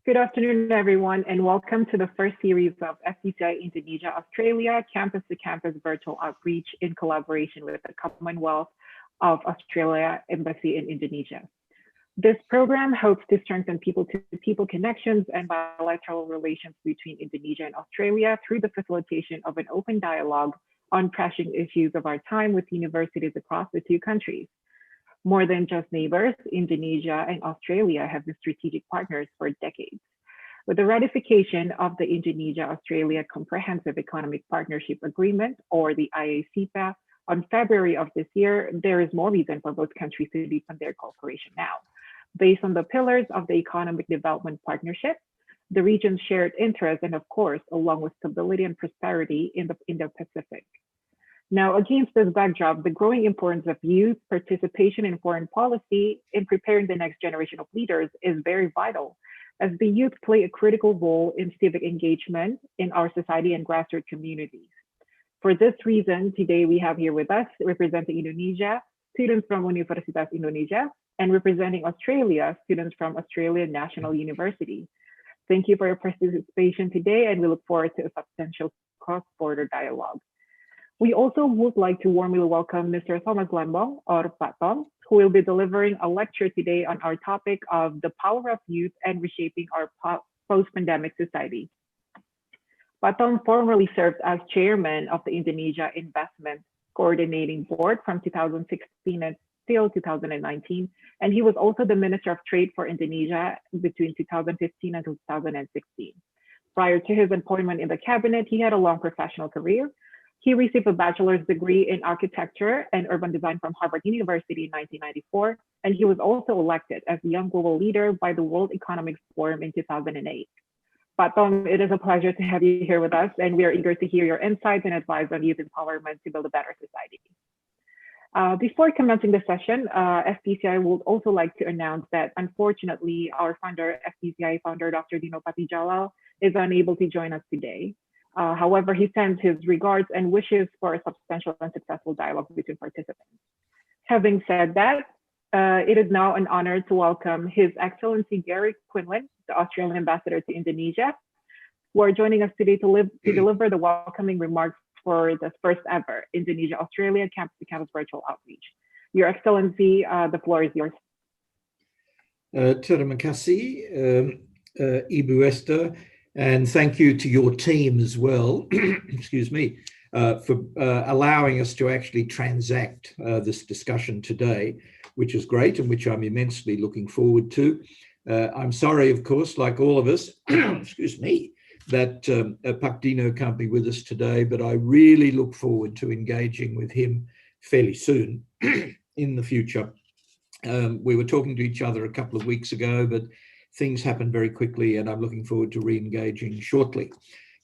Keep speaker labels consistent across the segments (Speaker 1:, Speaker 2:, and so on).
Speaker 1: Good afternoon, everyone, and welcome to the first series of FPCI Indonesia Australia Campus to Campus Virtual Outreach in collaboration with the Commonwealth of Australia Embassy in Indonesia. This program hopes to strengthen people-to-people connections and bilateral relations between Indonesia and Australia through the facilitation of an open dialogue on pressing issues of our time with universities across the two countries. More than just neighbors, Indonesia and Australia have been strategic partners for decades. With the ratification of the Indonesia-Australia Comprehensive Economic Partnership Agreement, or the IACPA, on February of this year, there is more reason for both countries to deepen their cooperation now. Based on the pillars of the Economic Development Partnership, the region's shared interests, and of course, along with stability and prosperity in the Indo-Pacific. Now, against this backdrop, the growing importance of youth participation in foreign policy in preparing the next generation of leaders is very vital, as the youth play a critical role in civic engagement in our society and grassroots communities. For this reason, today we have here with us, representing Indonesia, students from Universitas Indonesia, and representing Australia, students from Australian National University. Thank you for your participation today, and we look forward to a substantial cross-border dialogue. We also would like to warmly welcome Mr. Thomas Lembong, or Pak Tom, who will be delivering a lecture today on our topic of the power of youth and reshaping our post-pandemic society. Pak Tom formerly served as chairman of the Indonesia Investment Coordinating Board from 2016 until 2019, and he was also the Minister of Trade for Indonesia between 2015 and 2016. Prior to his appointment in the cabinet, he had a long professional career. He received a bachelor's degree in architecture and urban design from Harvard University in 1994, and he was also elected as the Young Global Leader by the World Economic Forum in 2008. Pak Tom, it is a pleasure to have you here with us, and we are eager to hear your insights and advice on youth empowerment to build a better society. Before commencing the session, FPCI would also like to announce that unfortunately, our founder, FPCI founder, Dr. Dino Patijalal, is unable to join us today. However, he sends his regards and wishes for a substantial and successful dialogue between participants. Having said that, it is now an honor to welcome His Excellency Gary Quinlan, the Australian Ambassador to Indonesia, who are joining us today to deliver the welcoming remarks for the first ever Indonesia-Australia Campus-to-Campus Virtual Outreach. Your Excellency, the floor is yours.
Speaker 2: Terima kasih, Ibu Esther. And thank you to your team as well, excuse me, for allowing us to actually transact this discussion today, which is great and which I'm immensely looking forward to. I'm sorry, of course, like all of us, excuse me, that Pak Dino can't be with us today, but I really look forward to engaging with him fairly soon in the future. We were talking to each other a couple of weeks ago, but things happen very quickly, and I'm looking forward to re-engaging shortly.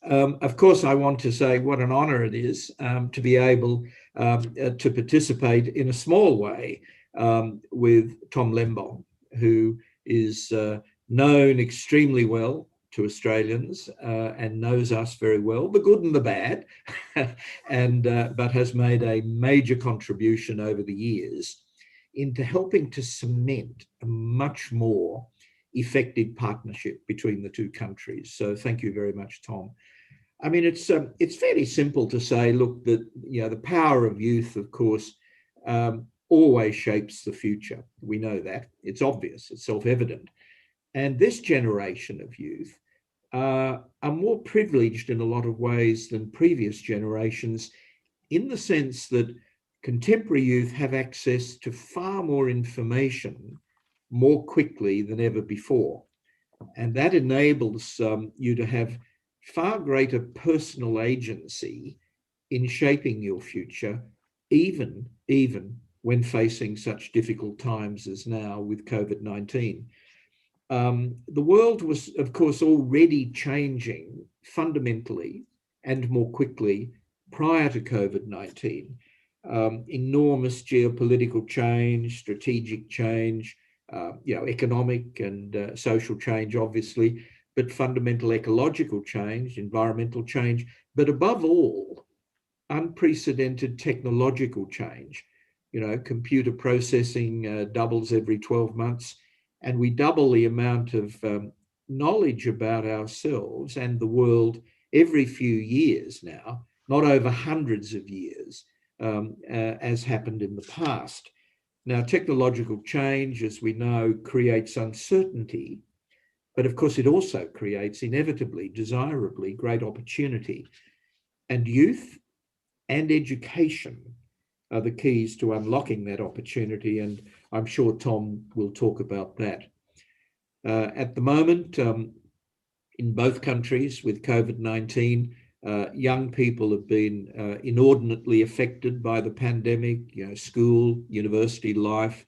Speaker 2: Of course, I want to say what an honor it is to be able to participate in a small way with Tom Lembong, who is known extremely well to Australians and knows us very well, the good and the bad, and but has made a major contribution over the years into helping to cement a much more effective partnership between the two countries. So thank you very much, Tom. I mean, it's fairly simple to say, look, that the power of youth, of course, always shapes the future. We know that. It's obvious. It's self-evident. And this generation of youth are more privileged in a lot of ways than previous generations, in the sense that contemporary youth have access to far more information more quickly than ever before. And that enables you to have far greater personal agency in shaping your future, even when facing such difficult times as now with COVID-19. The world was, of course, already changing fundamentally and more quickly prior to COVID-19. Enormous geopolitical change, strategic change, economic and social change, obviously, but fundamental ecological change, environmental change, but above all, unprecedented technological change. Computer processing doubles every 12 months, and we double the amount of knowledge about ourselves and the world every few years now, not over hundreds of years, as happened in the past. Now, technological change, as we know, creates uncertainty, but of course it also creates inevitably, desirably, great opportunity. And youth and education are the keys to unlocking that opportunity, and I'm sure Tom will talk about that. At the moment, in both countries with COVID-19, young people have been inordinately affected by the pandemic. School, university life,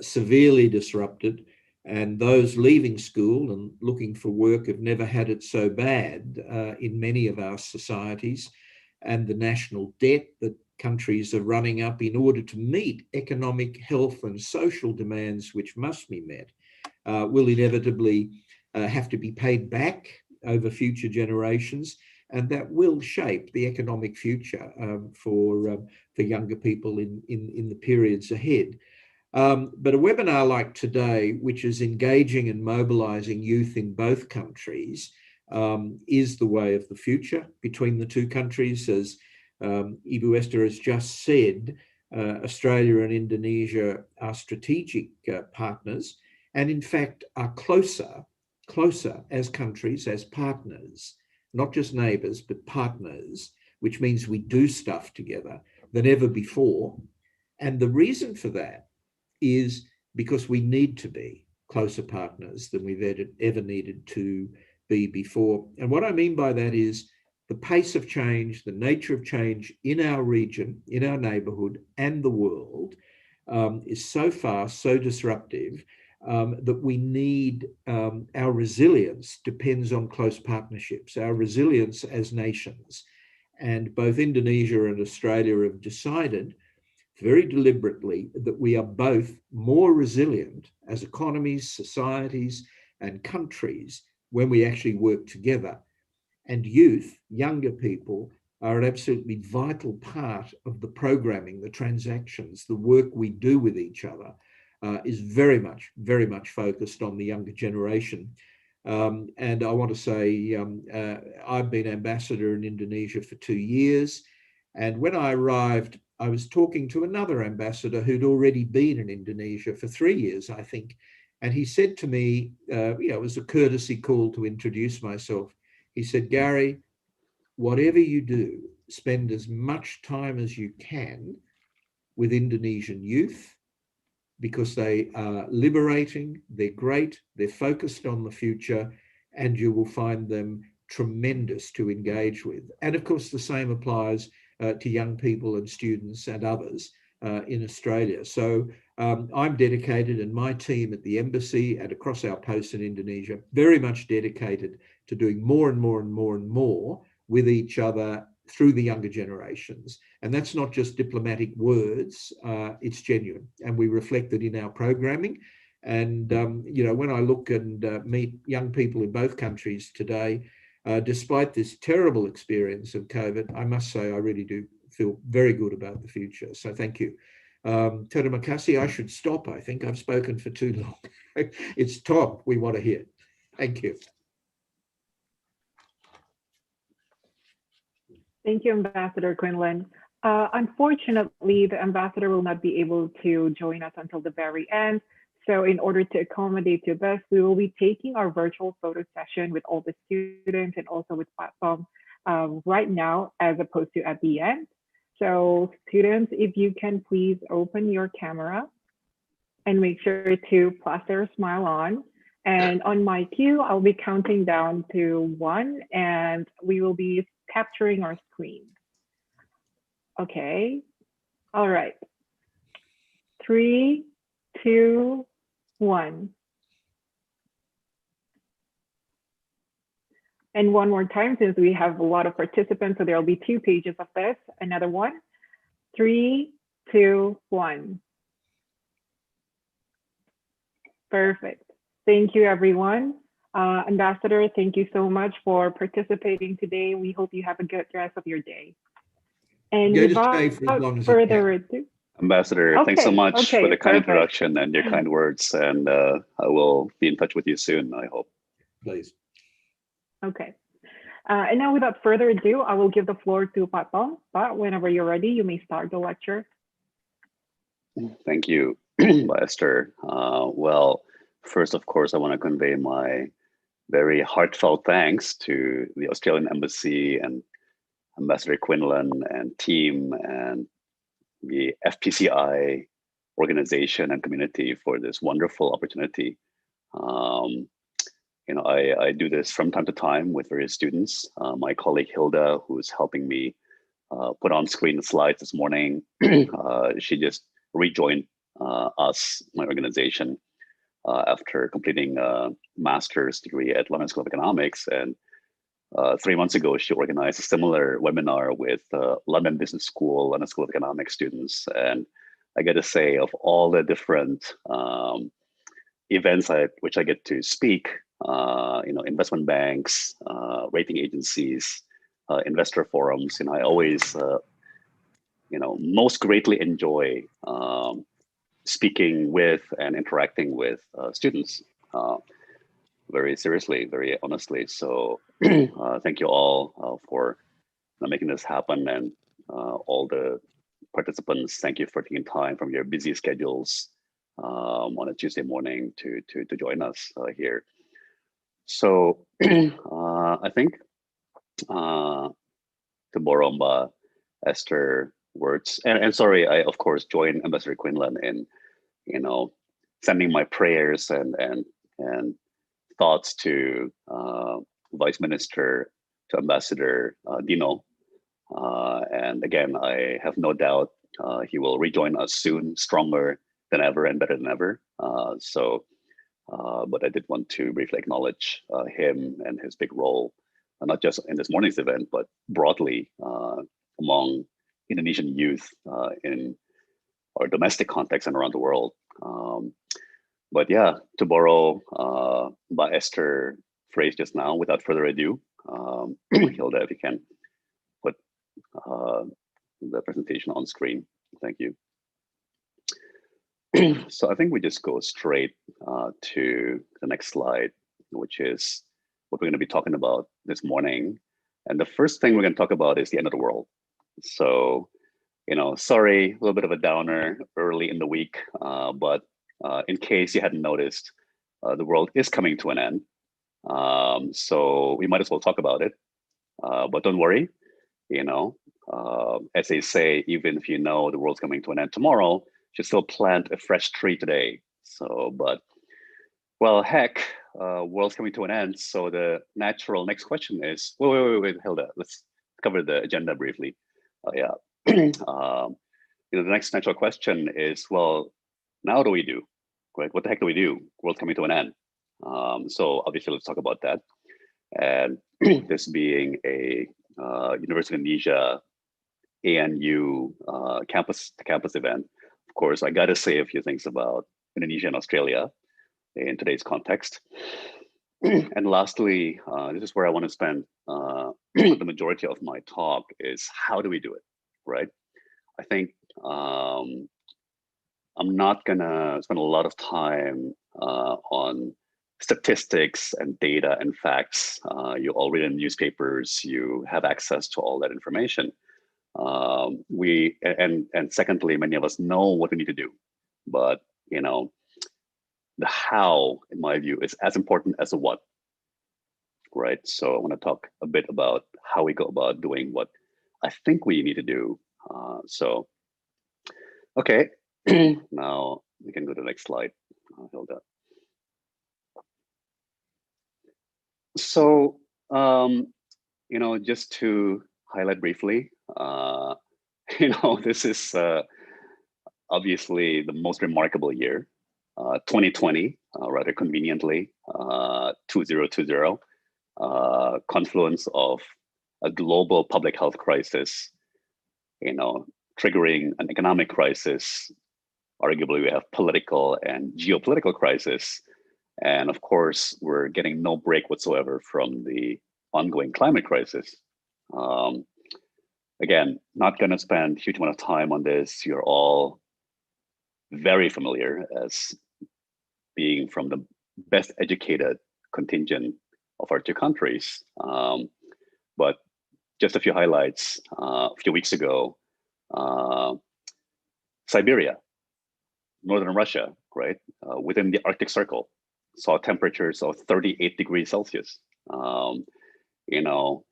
Speaker 2: severely disrupted, and those leaving school and looking for work have never had it so bad in many of our societies. And the national debt that countries are running up in order to meet economic, health, and social demands which must be met will inevitably have to be paid back over future generations, and that will shape the economic future for younger people in the periods ahead. But a webinar like today, which is engaging and mobilizing youth in both countries, is the way of the future between the two countries. As Ibu Esther has just said, Australia and Indonesia are strategic partners, and in fact are closer as countries, as partners, not just neighbours, but partners, which means we do stuff together than ever before. And the reason for that is because we need to be closer partners than we've ever needed to be before. And what I mean by that is the pace of change, the nature of change in our region, in our neighbourhood, and the world is so fast, so disruptive, that we need our resilience depends on close partnerships, our resilience as nations. And both Indonesia and Australia have decided very deliberately that we are both more resilient as economies, societies, and countries when we actually work together. And youth, younger people, are an absolutely vital part of the programming, the transactions, the work we do with each other is very much focused on the younger generation. And I want to say I've been ambassador in Indonesia for 2 years. And when I arrived, I was talking to another ambassador who'd already been in Indonesia for 3 years, I think. And he said to me, it was a courtesy call to introduce myself. He said, "Gary, whatever you do, spend as much time as you can with Indonesian youth, because they are liberating, they're great, they're focused on the future, and you will find them tremendous to engage with." And of course, the same applies to young people and students and others in Australia. So I'm dedicated, and my team at the embassy and across our posts in Indonesia, very much dedicated to doing more and more and more and more with each other through the younger generations. And that's not just diplomatic words, it's genuine. And we reflect it in our programming. And, when I look and meet young people in both countries today, despite this terrible experience of COVID, I must say I really do feel very good about the future. So thank you. Terima kasih, I should stop. I think I've spoken for too long. It's Tom we want to hear. Thank you.
Speaker 1: Thank you, Ambassador Quinlan. Unfortunately, the ambassador will not be able to join us until the very end. So in order to accommodate you best, we will be taking our virtual photo session with all the students and also with platform right now, as opposed to at the end. So students, if you can please open your camera and make sure to plaster a smile on. And on my cue, I'll be counting down to 1, and we will be capturing our screen. Okay. All right. 3, 2, 1. And one more time, since we have a lot of participants, so there'll be 2 pages of this. Another one. 3, 2, 1. Perfect. Thank you, everyone. Ambassador, thank you so much for participating today. We hope you have a good rest of your day. And without further ado,
Speaker 3: Ambassador, thanks so much for the kind introduction and your kind words. And I will be in touch with you soon, I hope.
Speaker 2: please.
Speaker 1: Okay. And now without further ado, I will give the floor to Pak Tong. But whenever you're ready, you may start the lecture.
Speaker 3: Thank you, Esther. Well, first, of course, I want to convey my very heartfelt thanks to the Australian Embassy and Ambassador Quinlan and team and the FPCI organization and community for this wonderful opportunity. I do this from time to time with various students. My colleague Hilda, who's helping me put on screen the slides this morning, she just rejoined us, my organization, after completing a master's degree at London School of Economics. And 3 months ago, she organized a similar webinar with London Business School, London School of Economics students. And I get to say, of all the different events which I get to speak, investment banks, rating agencies, investor forums, I always, most greatly enjoy speaking with and interacting with students very seriously, very honestly. So thank you all for making this happen, and all the participants, thank you for taking time from your busy schedules on a Tuesday morning to join us here. So I think to borrow Mbak Esther words, and sorry, I of course join Ambassador Quinlan in sending my prayers and thoughts to Vice Minister, to Ambassador Dino. And again, I have no doubt he will rejoin us soon, stronger than ever and better than ever. But I did want to briefly acknowledge him and his big role, not just in this morning's event, but broadly among Indonesian youth in our domestic context and around the world. But yeah, to borrow Mbak Esther phrase just now, without further ado, Hilda, if you can put the presentation on screen. Thank you. So I think we just go straight to the next slide, which is what we're going to be talking about this morning. And the first thing we're going to talk about is the end of the world. So, sorry, a little bit of a downer early in the week, but in case you hadn't noticed, the world is coming to an end. So we might as well talk about it. But don't worry, as they say, even if you know the world's coming to an end tomorrow, you should still plant a fresh tree today. So, but, well, heck, world's coming to an end. So the natural next question is, wait, Hilda, let's cover the agenda briefly. The next natural question is, well, now what do we do? Right? What the heck do we do? World's coming to an end. So obviously, let's talk about that. And this being a University of Indonesia ANU campus event, of course, I got to say a few things about Indonesia and Australia in today's context. And lastly, this is where I want to spend the majority of my talk, is how do we do it, right? I think I'm not gonna spend a lot of time on statistics and data and facts. You all read in newspapers, you have access to all that information. And secondly, many of us know what we need to do, but the how, in my view, is as important as the what, right? So I want to talk a bit about how we go about doing what I think we need to do. Okay, now we can go to the next slide, Hilda. So, just to highlight briefly, this is obviously the most remarkable year, 2020, rather conveniently, 2020, confluence of a global public health crisis, triggering an economic crisis. Arguably, we have political and geopolitical crisis. And of course, we're getting no break whatsoever from the ongoing climate crisis. Again, not going to spend a huge amount of time on this. You're all very familiar as being from the best educated contingent of our two countries. But just a few highlights. A few weeks ago, Siberia, northern Russia, right, within the Arctic Circle, saw temperatures of 38 degrees Celsius. You know,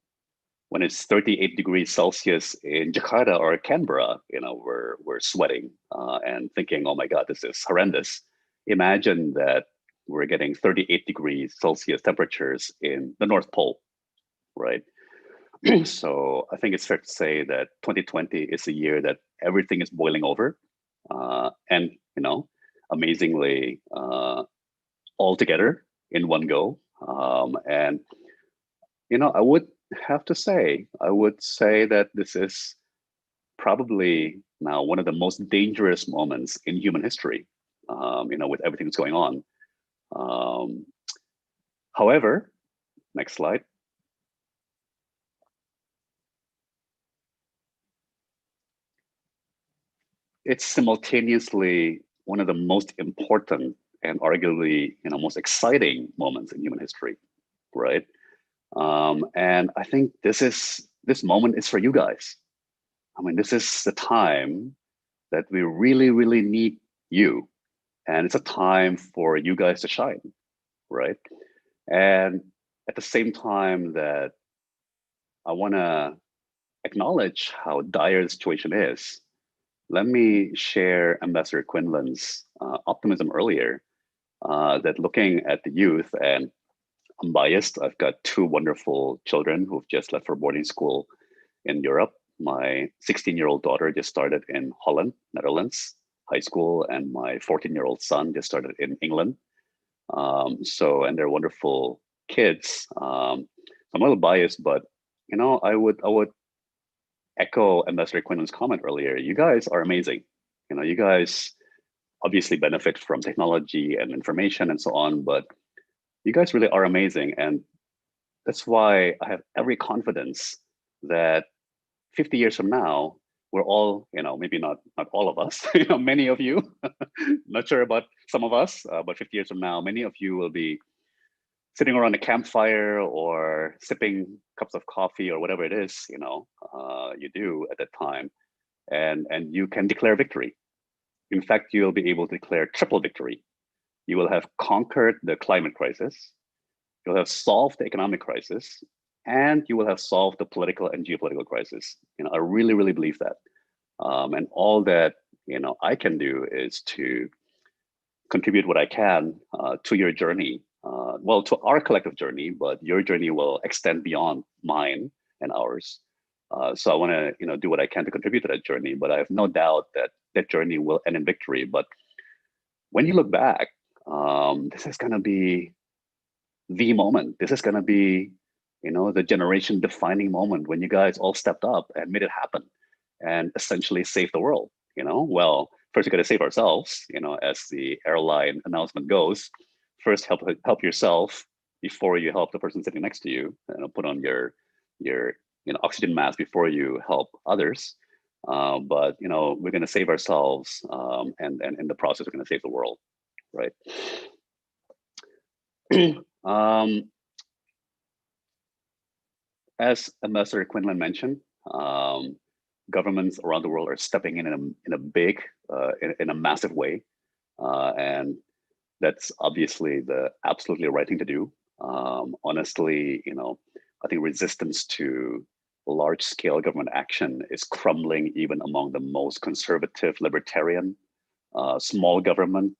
Speaker 3: when it's 38 degrees Celsius in Jakarta or Canberra, you know, we're sweating and thinking, oh my God, this is horrendous. Imagine that we're getting 38 degrees Celsius temperatures in the North Pole, right? So I think it's fair to say that 2020 is a year that everything is boiling over, and you know, amazingly, all together in one go. And you know, I would say that this is probably now one of the most dangerous moments in human history. You know, with everything that's going on. However, next slide. It's simultaneously one of the most important and arguably, you know, most exciting moments in human history, right? And I think this moment is for you guys. I mean, this is the time that we really, really need you, and it's a time for you guys to shine, right? And at the same time that I want to acknowledge how dire the situation is, let me share Ambassador Quinlan's optimism earlier, that looking at the youth, and I'm biased, I've got two wonderful children who've just left for boarding school in Europe. My 16-year-old daughter just started in Holland, Netherlands, high school, and my 14-year-old son just started in England. And they're wonderful kids. I'm a little biased, but you know, I would echo Ambassador Quinlan's comment earlier. You guys are amazing. You know, you guys obviously benefit from technology and information and so on, but you guys really are amazing. And that's why I have every confidence that 50 years from now, we're all, you know, maybe not all of us, you know, many of you, not sure about some of us, but 50 years from now, many of you will be sitting around a campfire or sipping cups of coffee or whatever it is, you know, you do at that time, and you can declare victory. In fact, you'll be able to declare triple victory. You will have conquered the climate crisis, you'll have solved the economic crisis, and you will have solved the political and geopolitical crisis. You know, I really, really believe that. And all that, you know, I can do is to contribute what I can to your journey. Well, to our collective journey, but your journey will extend beyond mine and ours. So I want to, you know, do what I can to contribute to that journey. But I have no doubt that that journey will end in victory. But when you look back, this is going to be the moment. This is going to be, you know, the generation defining moment when you guys all stepped up and made it happen and essentially saved the world. You know, well, first you got to save ourselves, you know, as the airline announcement goes. First, help yourself before you help the person sitting next to you. You know, put on your you know, oxygen mask before you help others. But you know, we're going to save ourselves, and in the process, we're going to save the world, right? As Ambassador Quinlan mentioned, governments around the world are stepping in a big, in a massive way, and that's obviously the absolutely right thing to do. Honestly, you know, I think resistance to large-scale government action is crumbling even among the most conservative, libertarian, small government,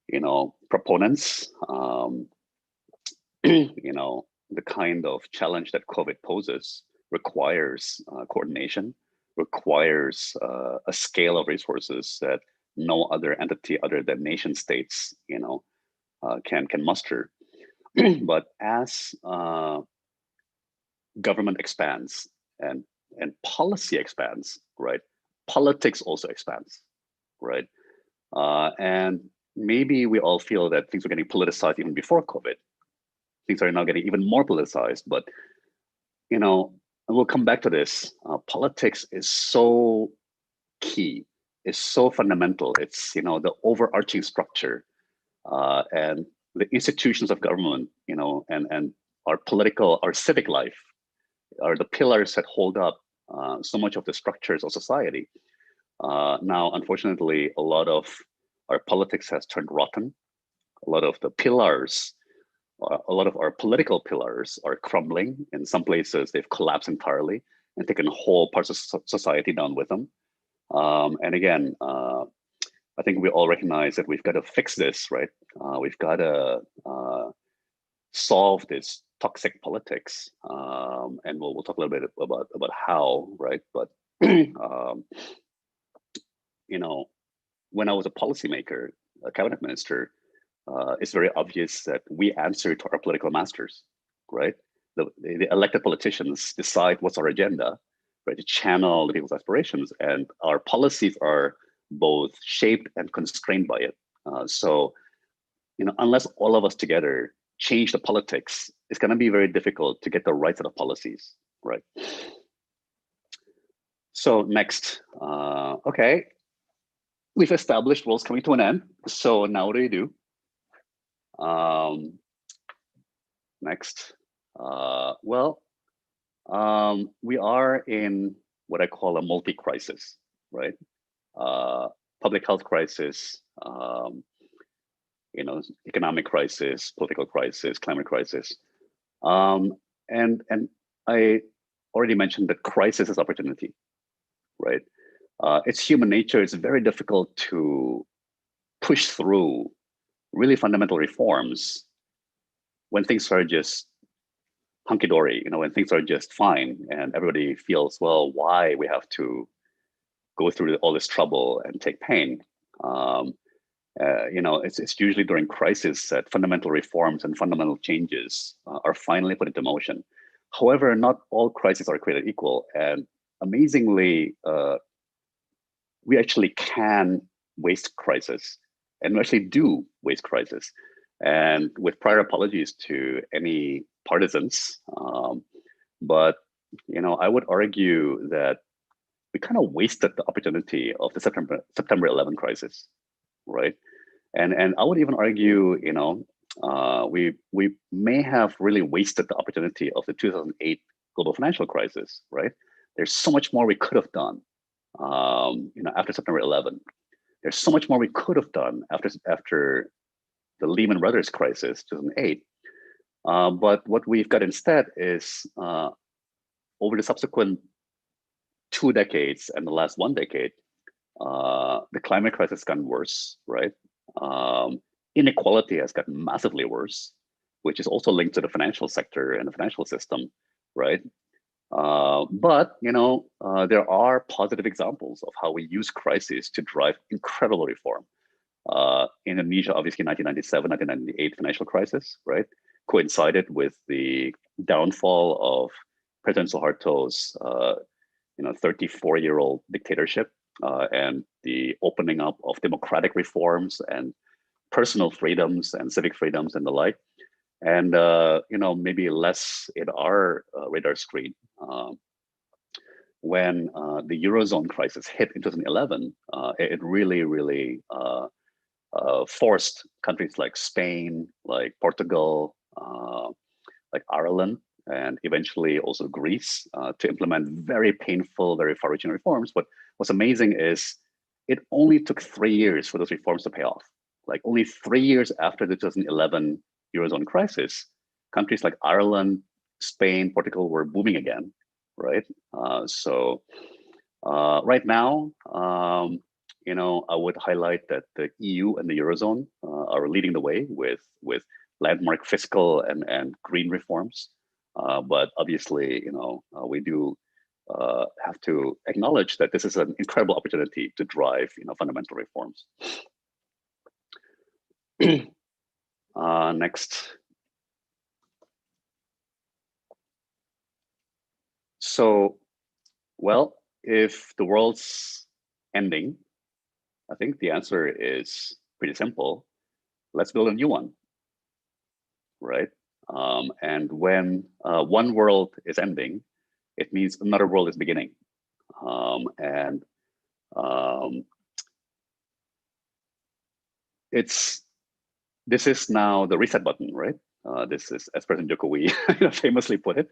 Speaker 3: you know, proponents. You know, the kind of challenge that COVID poses requires coordination, requires a scale of resources that no other entity other than nation states, you know, can muster. But as government expands and policy expands, right, politics also expands, right? And maybe we all feel that things were getting politicized even before COVID. Things are now getting even more politicized, but you know, and we'll come back to this. Politics is so key, is so fundamental. It's, you know, the overarching structure, and the institutions of government, and our civic life are the pillars that hold up so much of the structures of society. Now, unfortunately, a lot of our politics has turned rotten. A lot of the pillars, a lot of our political pillars are crumbling. In some places, they've collapsed entirely and taken whole parts of society down with them. And again, I think we all recognize that we've got to fix this, right? We've got to solve this toxic politics, and we'll talk a little bit about how, right? But when I was a policymaker, a cabinet minister, it's very obvious that we answer to our political masters, right? The elected politicians decide what's our agenda, right? To channel the people's aspirations, and our policies are both shaped and constrained by it. So, unless all of us together change the politics, it's going to be very difficult to get the right set of policies, right? So next, okay, we've established world's coming to an end. So now what do you do? Next, we are in what I call a multi-crisis, right? Public health crisis, economic crisis, political crisis, climate crisis. And I already mentioned that crisis is opportunity, right? It's human nature. It's very difficult to push through really fundamental reforms when things are just hunky-dory, when things are just fine and everybody feels, well, why we have to go through all this trouble and take pain. It's usually during crisis that fundamental reforms and fundamental changes are finally put into motion. However, not all crises are created equal. And amazingly, we actually can waste crisis, and we actually do waste crisis. And with prior apologies to any partisans, but I would argue that we kind of wasted the opportunity of the September 11 crisis, right? And I would even argue, we may have really wasted the opportunity of the 2008 global financial crisis, right? There's so much more we could have done, after September 11. There's so much more we could have done after the Lehman Brothers crisis, 2008. But what we've got instead is over the subsequent 2 decades and the last 1 decade, the climate crisis has gotten worse, right? Inequality has gotten massively worse, which is also linked to the financial sector and the financial system, right? But there are positive examples of how we use crises to drive incredible reform. Indonesia, obviously, 1997, 1998 financial crisis, right, coincided with the downfall of President Suharto's 34-year-old dictatorship and the opening up of democratic reforms and personal freedoms and civic freedoms and the like. And maybe less in our radar screen. When the Eurozone crisis hit in 2011, it really forced countries like Spain, like Portugal, like Ireland, and eventually also Greece to implement very painful, very far-reaching reforms. But what's amazing is it only took 3 years for those reforms to pay off. Like only 3 years after the 2011 Eurozone crisis, countries like Ireland, Spain, Portugal were booming again, right? So right now, I would highlight that the EU and the Eurozone are leading the way with landmark fiscal and green reforms. But obviously, we do have to acknowledge that this is an incredible opportunity to drive, fundamental reforms. Next. So, well, if the world's ending, I think the answer is pretty simple. Let's build a new one, right? And when one world is ending, it means another world is beginning. It's this is now the reset button, right? This is, as President Jokowi famously put it,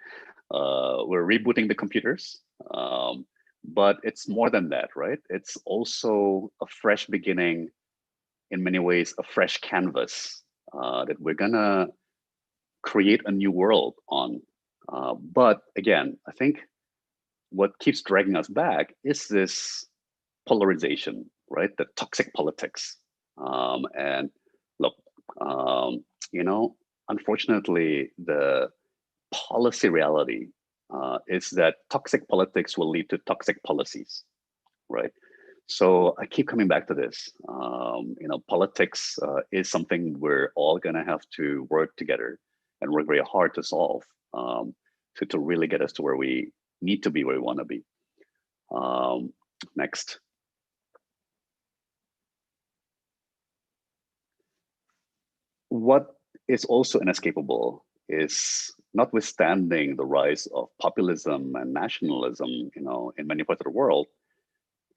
Speaker 3: we're rebooting the computers. But it's more than that, right? It's also a fresh beginning, in many ways, a fresh canvas that we're gonna create a new world on. But again, I think what keeps dragging us back is this polarization, right? The toxic politics. And look, unfortunately, the policy reality is that toxic politics will lead to toxic policies, right? So I keep coming back to this. Politics is something we're all going to have to work together and work very hard to solve to really get us to where we need to be, where we want to be. Next. What is also inescapable is, notwithstanding the rise of populism and nationalism, in many parts of the world,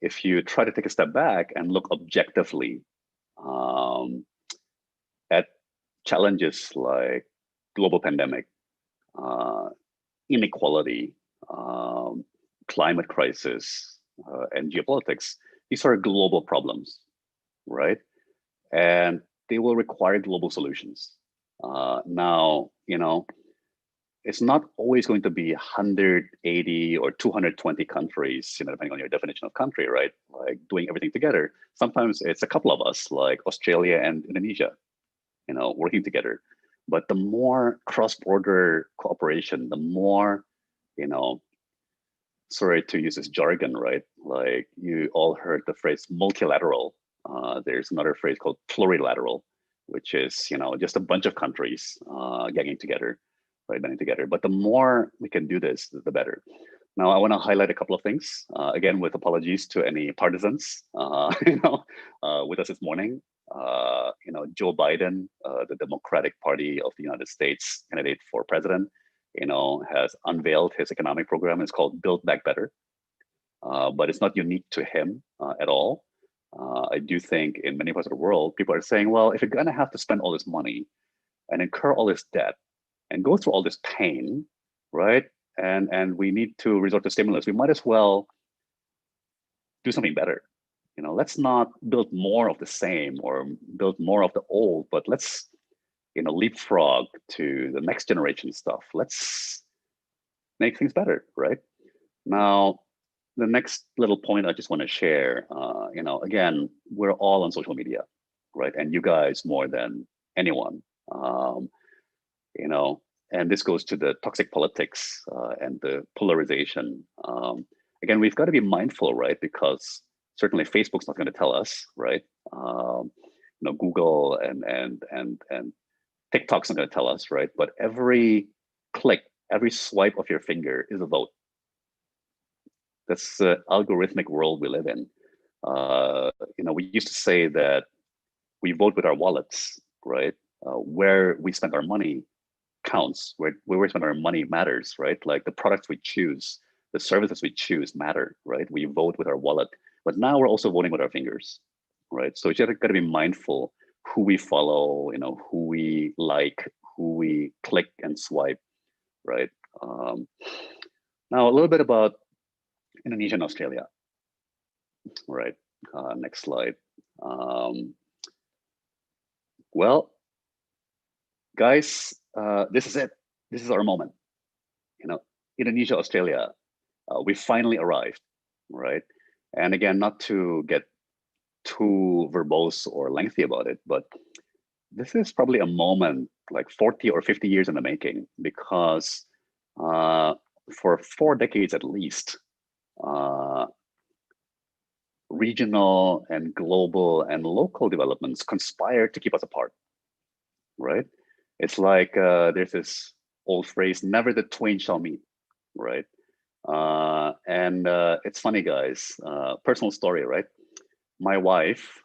Speaker 3: if you try to take a step back and look objectively at challenges like global pandemic, inequality, climate crisis, and geopolitics, these are global problems, right? And they will require global solutions. Now, it's not always going to be 180 or 220 countries, depending on your definition of country, right? Like doing everything together. Sometimes it's a couple of us, like Australia and Indonesia, working together. But the more cross-border cooperation, the more, sorry to use this jargon, right? Like you all heard the phrase multilateral. There's another phrase called plurilateral, which is, just a bunch of countries getting together. Right, banding together. But the more we can do this, the better. Now, I want to highlight a couple of things. Again, with apologies to any partisans, with us this morning. Joe Biden, the Democratic Party of the United States candidate for president, has unveiled his economic program. It's called Build Back Better, but it's not unique to him at all. I do think in many parts of the world, people are saying, well, if you're going to have to spend all this money and incur all this debt, and go through all this pain, right? And we need to resort to stimulus. We might as well do something better. Let's not build more of the same or build more of the old, but let's, leapfrog to the next generation stuff. Let's make things better, right? Now, the next little point I just want to share, again, we're all on social media, right? And you guys more than anyone. And this goes to the toxic politics and the polarization. Again, we've got to be mindful, right? Because certainly Facebook's not going to tell us, right? Google and TikTok's not going to tell us, right? But every click, every swipe of your finger is a vote. That's the algorithmic world we live in. We used to say that we vote with our wallets, right? Where we spend our money counts, where we spend our money matters, right? Like the products we choose, the services we choose matter, right? We vote with our wallet, but now we're also voting with our fingers, right? So you just got to be mindful who we follow, who we like, who we click and swipe, right? Now a little bit about Indonesia and Australia, right? Next slide. Well, guys, this is it. This is our moment. Indonesia, Australia, we finally arrived, right? And again, not to get too verbose or lengthy about it, but this is probably a moment like 40 or 50 years in the making, because for 4 decades at least, regional and global and local developments conspire to keep us apart, right? It's like there's this old phrase, never the twain shall meet, right? And it's funny, guys, personal story, right? My wife,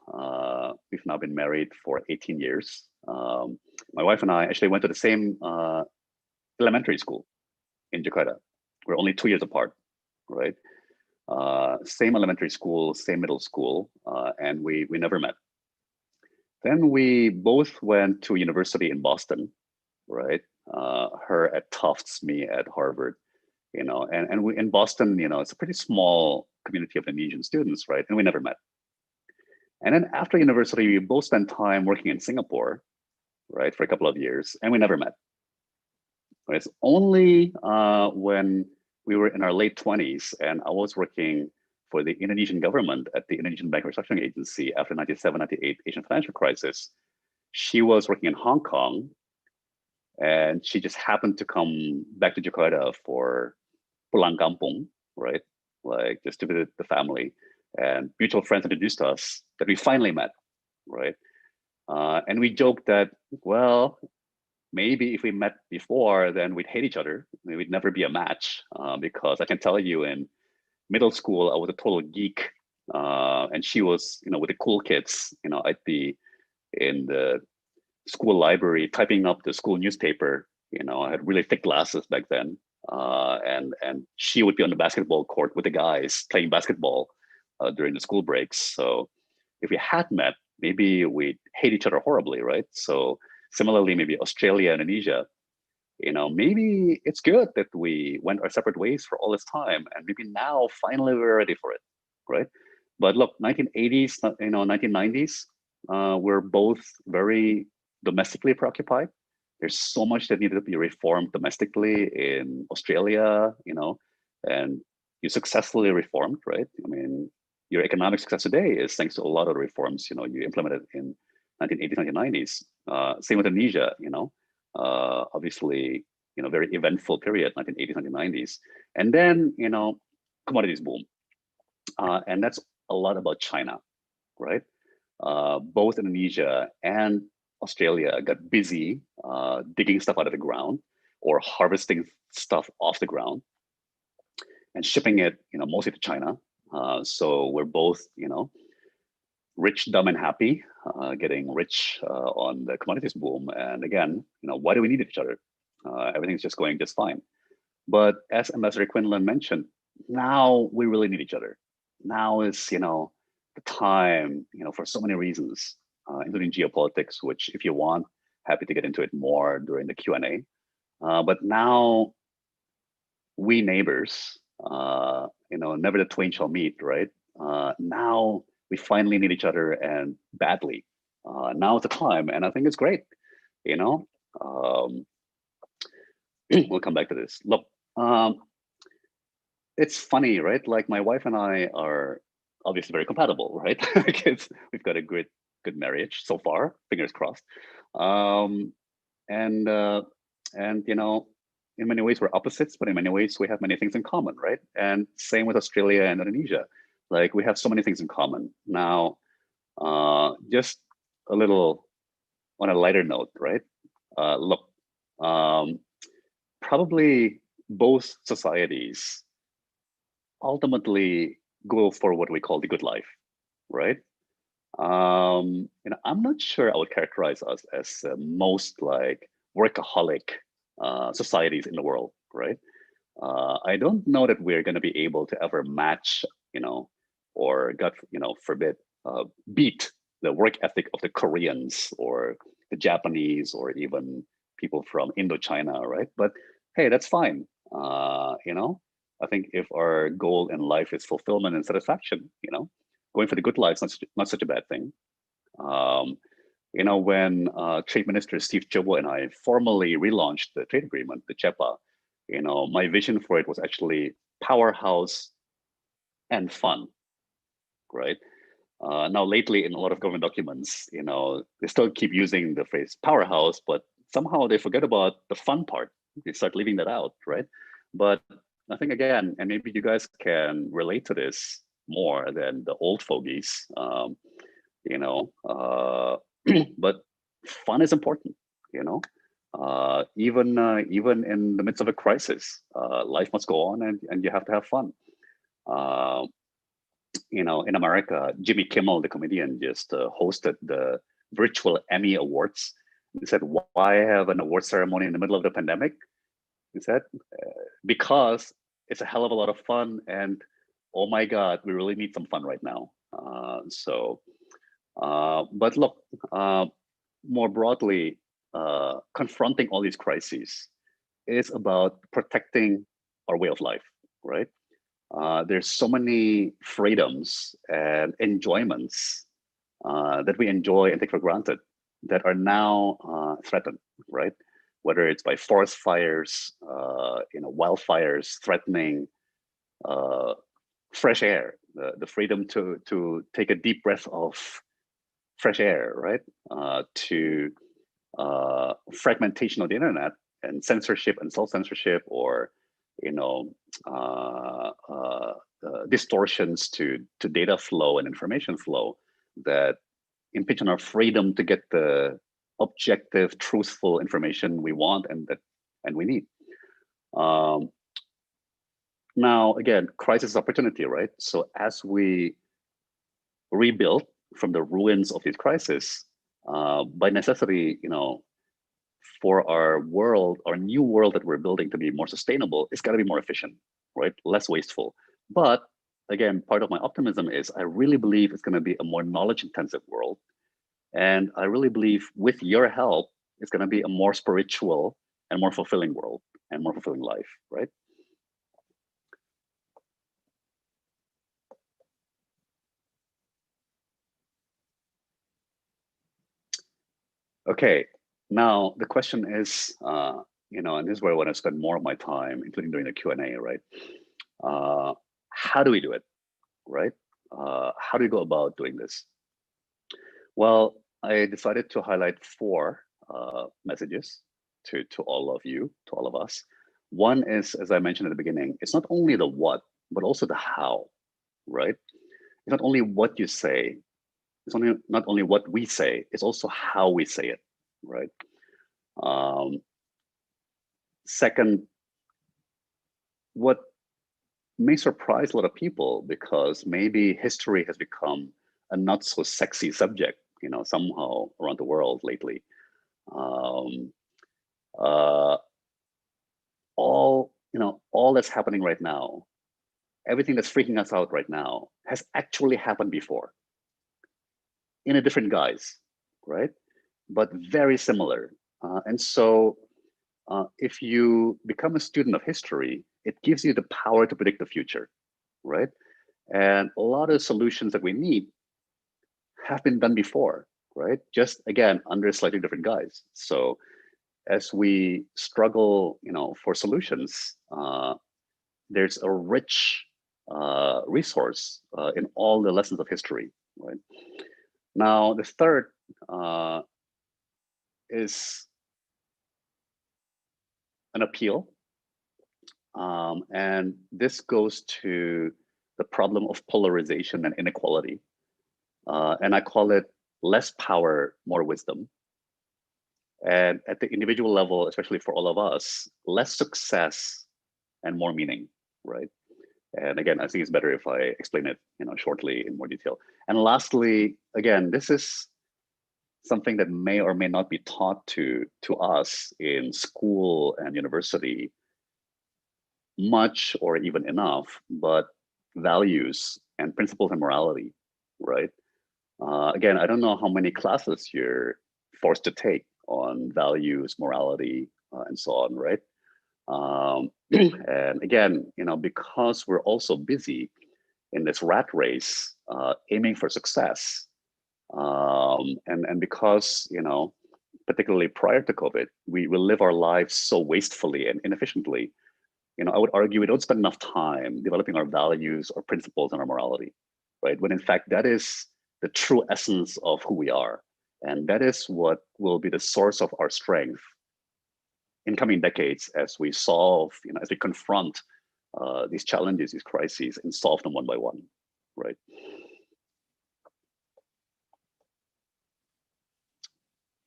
Speaker 3: we've now been married for 18 years. My wife and I actually went to the same elementary school in Jakarta. We're only 2 years apart, right? Same elementary school, same middle school, and we never met. Then we both went to university in Boston, right? Her at Tufts, me at Harvard, and we in Boston, it's a pretty small community of Indonesian students, right? And we never met. And then after university, we both spent time working in Singapore, right, for a couple of years, and we never met. Right? It's only when we were in our late 20s and I was working for the Indonesian government at the Indonesian Bank Restructuring Agency after 97, 98 Asian financial crisis. She was working in Hong Kong and she just happened to come back to Jakarta for pulang kampung, right? Like just to visit the family. And mutual friends introduced us that we finally met, right? And we joked that, well, maybe if we met before, then we'd hate each other. We'd never be a match because I can tell you in middle school, I was a total geek. And she was, with the cool kids, I'd be in the school library typing up the school newspaper. I had really thick glasses back then. And she would be on the basketball court with the guys playing basketball during the school breaks. So if we had met, maybe we'd hate each other horribly, right? So similarly, maybe Australia, Indonesia, maybe it's good that we went our separate ways for all this time. And maybe now, finally, we're ready for it, right? But look, 1980s, 1990s, we're both very domestically preoccupied. There's so much that needed to be reformed domestically in Australia, and you successfully reformed, right? I mean, your economic success today is thanks to a lot of the reforms, you implemented in 1980s, 1990s. Same with Indonesia, obviously, very eventful period, 1980s, 1990s. And then, commodities boom. And that's a lot about China, right? Both Indonesia and Australia got busy digging stuff out of the ground or harvesting stuff off the ground and shipping it, mostly to China. So we're both, rich, dumb, and happy, getting rich on the commodities boom. And again, why do we need each other? Everything's just going just fine. But as Ambassador Quinlan mentioned, now we really need each other. Now is, the time, for so many reasons, including geopolitics, which if you want, happy to get into it more during the Q&A. But now we neighbors, never the twain shall meet, right? Now we finally need each other and badly. Now is the time, and I think it's great, we'll come back to this. Look, it's funny, right? Like my wife and I are obviously very compatible, right? We've got a good marriage so far, fingers crossed. And in many ways we're opposites, but in many ways we have many things in common, right? And same with Australia and Indonesia. Like we have so many things in common. Now, just a little on a lighter note, right? Look, probably both societies ultimately go for what we call the good life, right? I'm not sure I would characterize us as most like workaholic societies in the world, right? I don't know that we're going to be able to ever match, or God, forbid, beat the work ethic of the Koreans or the Japanese or even people from Indochina, right? But hey, that's fine. I think if our goal in life is fulfillment and satisfaction, going for the good life is not such a bad thing. When Trade Minister Steve Jobo and I formally relaunched the trade agreement, the CEPA, my vision for it was actually powerhouse and fun, right? Now, lately, in a lot of government documents, they still keep using the phrase powerhouse, but somehow they forget about the fun part. They start leaving that out, right? But I think, again, and maybe you guys can relate to this more than the old fogies, but fun is important, even in the midst of a crisis, life must go on and you have to have fun. In America, Jimmy Kimmel, the comedian, just hosted the virtual Emmy Awards. He said, why have an award ceremony in the middle of the pandemic? He said, because it's a hell of a lot of fun and oh my God, we really need some fun right now. But look, more broadly, confronting all these crises is about protecting our way of life, right? There's so many freedoms and enjoyments that we enjoy and take for granted that are now threatened, right? Whether it's by forest fires, wildfires threatening fresh air, the freedom to take a deep breath of fresh air, right? To fragmentation of the internet and censorship and self-censorship, or distortions to data flow and information flow that impinge on our freedom to get the objective, truthful information we want and we need. Now, again, crisis is opportunity, right? So as we rebuild from the ruins of these crises, by necessity, for our world, our new world that we're building to be more sustainable, it's got to be more efficient, right? Less wasteful. But again, part of my optimism is I really believe it's going to be a more knowledge-intensive world. And I really believe with your help, it's going to be a more spiritual and more fulfilling world and more fulfilling life, right? Okay, now the question is, and this is where I want to spend more of my time, including during the Q&A, right? How do we do it, right? How do we go about doing this? Well, I decided to highlight 4 messages to all of you, to all of us. One is, as I mentioned at the beginning, it's not only the what, but also the how, right? It's not only what you say, it's not only what we say, it's also how we say it, right? Second, what may surprise a lot of people, because maybe history has become a not so sexy subject, somehow around the world lately. All that's happening right now, everything that's freaking us out right now, has actually happened before in a different guise, right? But very similar. And so if you become a student of history, it gives you the power to predict the future, right? And a lot of solutions that we need have been done before, right? Just again, under a slightly different guise. So as we struggle, for solutions, there's a rich resource in all the lessons of history, right? Now, the third is an appeal. And this goes to the problem of polarization and inequality. And I call it less power, more wisdom. And at the individual level, especially for all of us, less success and more meaning, right? And again, I think it's better if I explain it, shortly in more detail. And lastly, again, this is something that may or may not be taught to us in school and university much or even enough, but values and principles and morality, right? Again, I don't know how many classes you're forced to take on values, morality, and so on, right? And again, because we're also busy in this rat race, aiming for success, and because, particularly prior to COVID, we live our lives so wastefully and inefficiently, I would argue we don't spend enough time developing our values or principles and our morality, right? When in fact, that is the true essence of who we are. And that is what will be the source of our strength in coming decades as we solve, as we confront these challenges, these crises, and solve them one by one, right?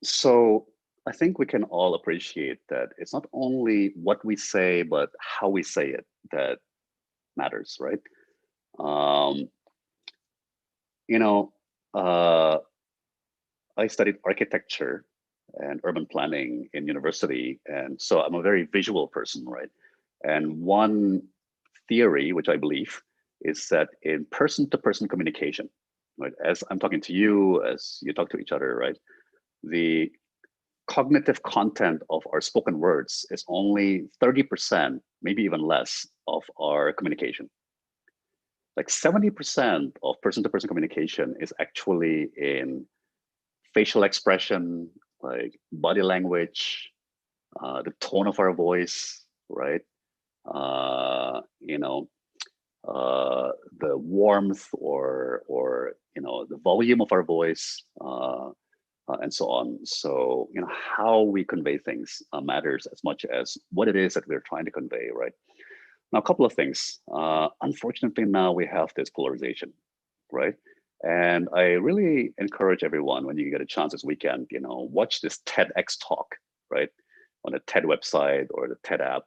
Speaker 3: So I think we can all appreciate that it's not only what we say, but how we say it that matters, right? I studied architecture and urban planning in university, and so I'm a very visual person, right? And one theory, which I believe, is that in person-to-person communication, right? As I'm talking to you, as you talk to each other, right? The cognitive content of our spoken words is only 30%, maybe even less, of our communication. Like 70% of person-to-person communication is actually in facial expression, like body language, the tone of our voice, right? You know, the warmth or the volume of our voice, and so on. So how we convey things matters as much as what it is that we're trying to convey, right? Now, a couple of things. Unfortunately, now we have this polarization, right? And I really encourage everyone, when you get a chance this weekend, watch this TEDx talk, right, on the TED website or the TED app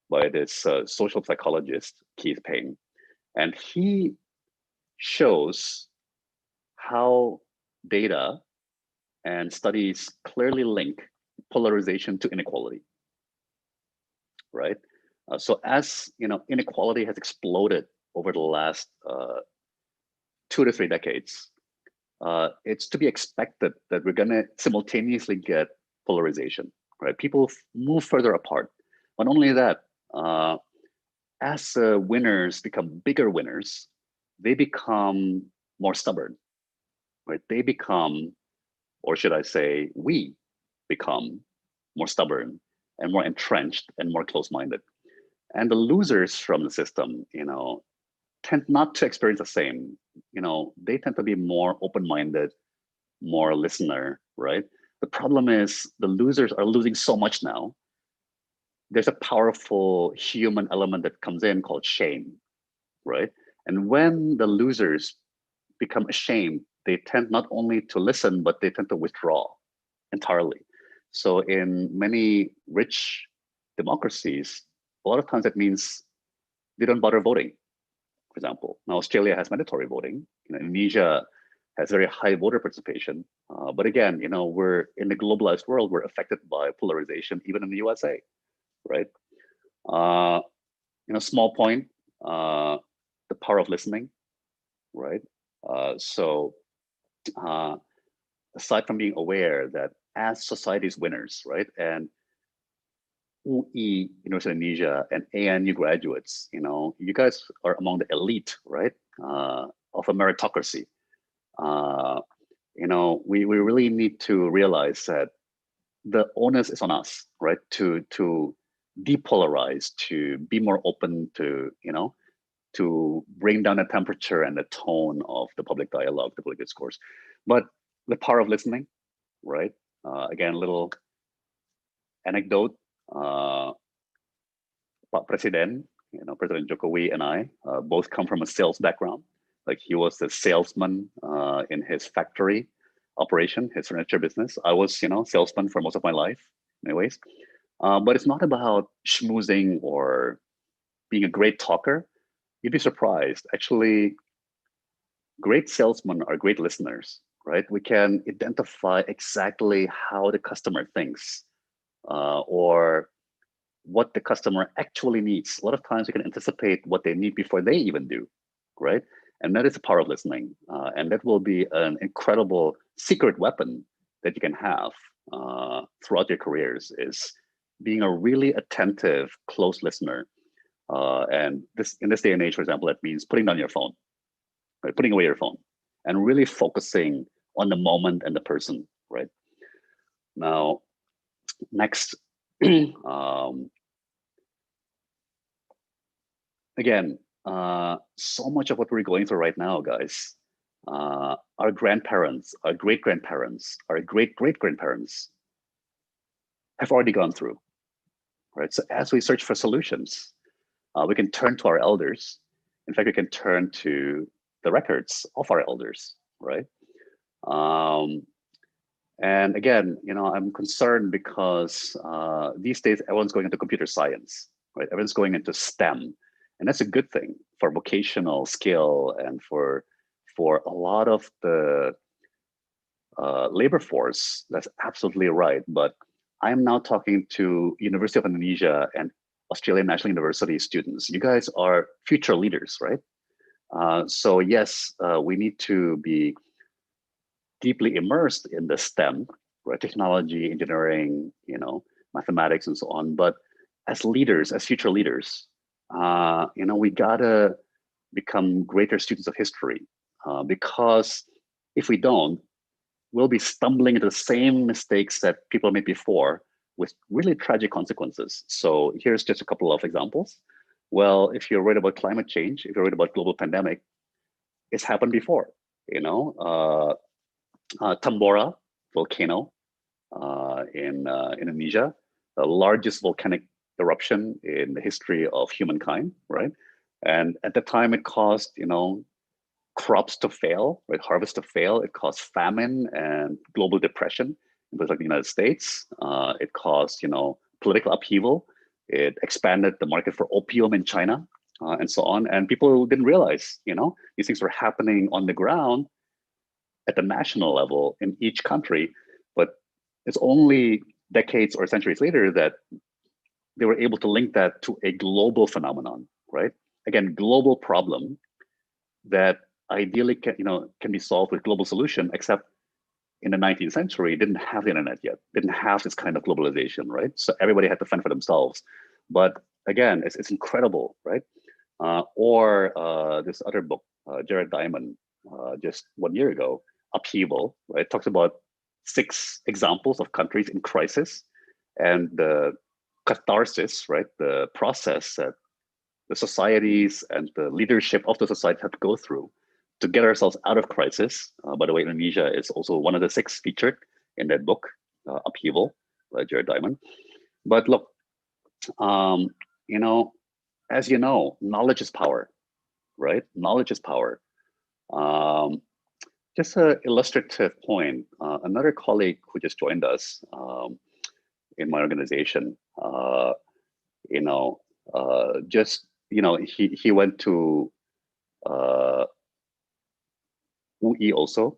Speaker 3: by this social psychologist, Keith Payne. And he shows how data and studies clearly link polarization to inequality, right? So as inequality has exploded over the last 2 to 3 decades, it's to be expected that we're going to simultaneously get polarization, right? People move further apart. Not only that, as winners become bigger winners, they become more stubborn, right? They become, or should I say, we become more stubborn and more entrenched and more close-minded. And the losers from the system, tend not to experience the same. They tend to be more open-minded, more listener, right? The problem is the losers are losing so much now. There's a powerful human element that comes in called shame, right? And when the losers become ashamed, they tend not only to listen, but they tend to withdraw entirely. So in many rich democracies, a lot of times that means they don't bother voting, for example. Now, Australia has mandatory voting. Indonesia has very high voter participation. But again, we're in the globalized world, we're affected by polarization, even in the USA, right? Small point, the power of listening, right? So aside from being aware that as society's winners, right, and UI, University of Indonesia, and ANU graduates, you guys are among the elite, right, of a meritocracy. We really need to realize that the onus is on us, right, to depolarize, to be more open, to to bring down the temperature and the tone of the public dialogue, the public discourse. But the power of listening, right? Again, a little anecdote. Pak Presiden, President Jokowi and I both come from a sales background. Like he was the salesman in his factory operation, his furniture business. I was, salesman for most of my life, anyways. But it's not about schmoozing or being a great talker. You'd be surprised. Actually, great salesmen are great listeners, right? We can identify exactly how the customer thinks or what the customer actually needs. A lot of times we can anticipate what they need before they even do, right? And that is the power of listening. And that will be an incredible secret weapon that you can have throughout your careers, is being a really attentive, close listener. And in this day and age, for example, that means putting down your phone, right? Putting away your phone and really focusing on the moment and the person, right? Now, next, again, so much of what we're going through right now, guys, our grandparents, our great-grandparents, our great-great-grandparents have already gone through, right? So as we search for solutions, we can turn to our elders. In fact, we can turn to the records of our elders, right? And again, I'm concerned because these days everyone's going into computer science, right? Everyone's going into STEM, and that's a good thing for vocational skill and for a lot of the labor force. That's absolutely right. But I'm now talking to University of Indonesia and Australian National University students. You guys are future leaders, right? So yes, we need to be deeply immersed in the STEM, right? Technology, engineering, mathematics, and so on. But as leaders, as future leaders, we gotta become greater students of history, because if we don't, we'll be stumbling into the same mistakes that people made before with really tragic consequences. So here's just a couple of examples. Well, if you're worried about climate change, if you're worried about global pandemic, it's happened before. Tambora volcano in Indonesia, the largest volcanic eruption in the history of humankind, right? And at the time, it caused, crops to fail, right? Harvest to fail. It caused famine and global depression in places like the United States. It caused, political upheaval. It expanded the market for opium in China, and so on. And people didn't realize, these things were happening on the ground at the national level in each country. But it's only decades or centuries later that they were able to link that to a global phenomenon, right? Again, global problem that ideally can be solved with global solution, except in the 19th century, didn't have the internet yet, didn't have this kind of globalization, right? So everybody had to fend for themselves. But again, it's incredible, right? Or this other book, Jared Diamond, just 1 year ago, Upheaval, right? Talks about 6 examples of countries in crisis and the catharsis, right? The process that the societies and the leadership of the society have to go through to get ourselves out of crisis. By the way, Indonesia is also one of the 6 featured in that book, Upheaval, by Jared Diamond. But look, as you know, knowledge is power, right? Knowledge is power. Just an illustrative point, another colleague who just joined us in my organization, he went to UI also,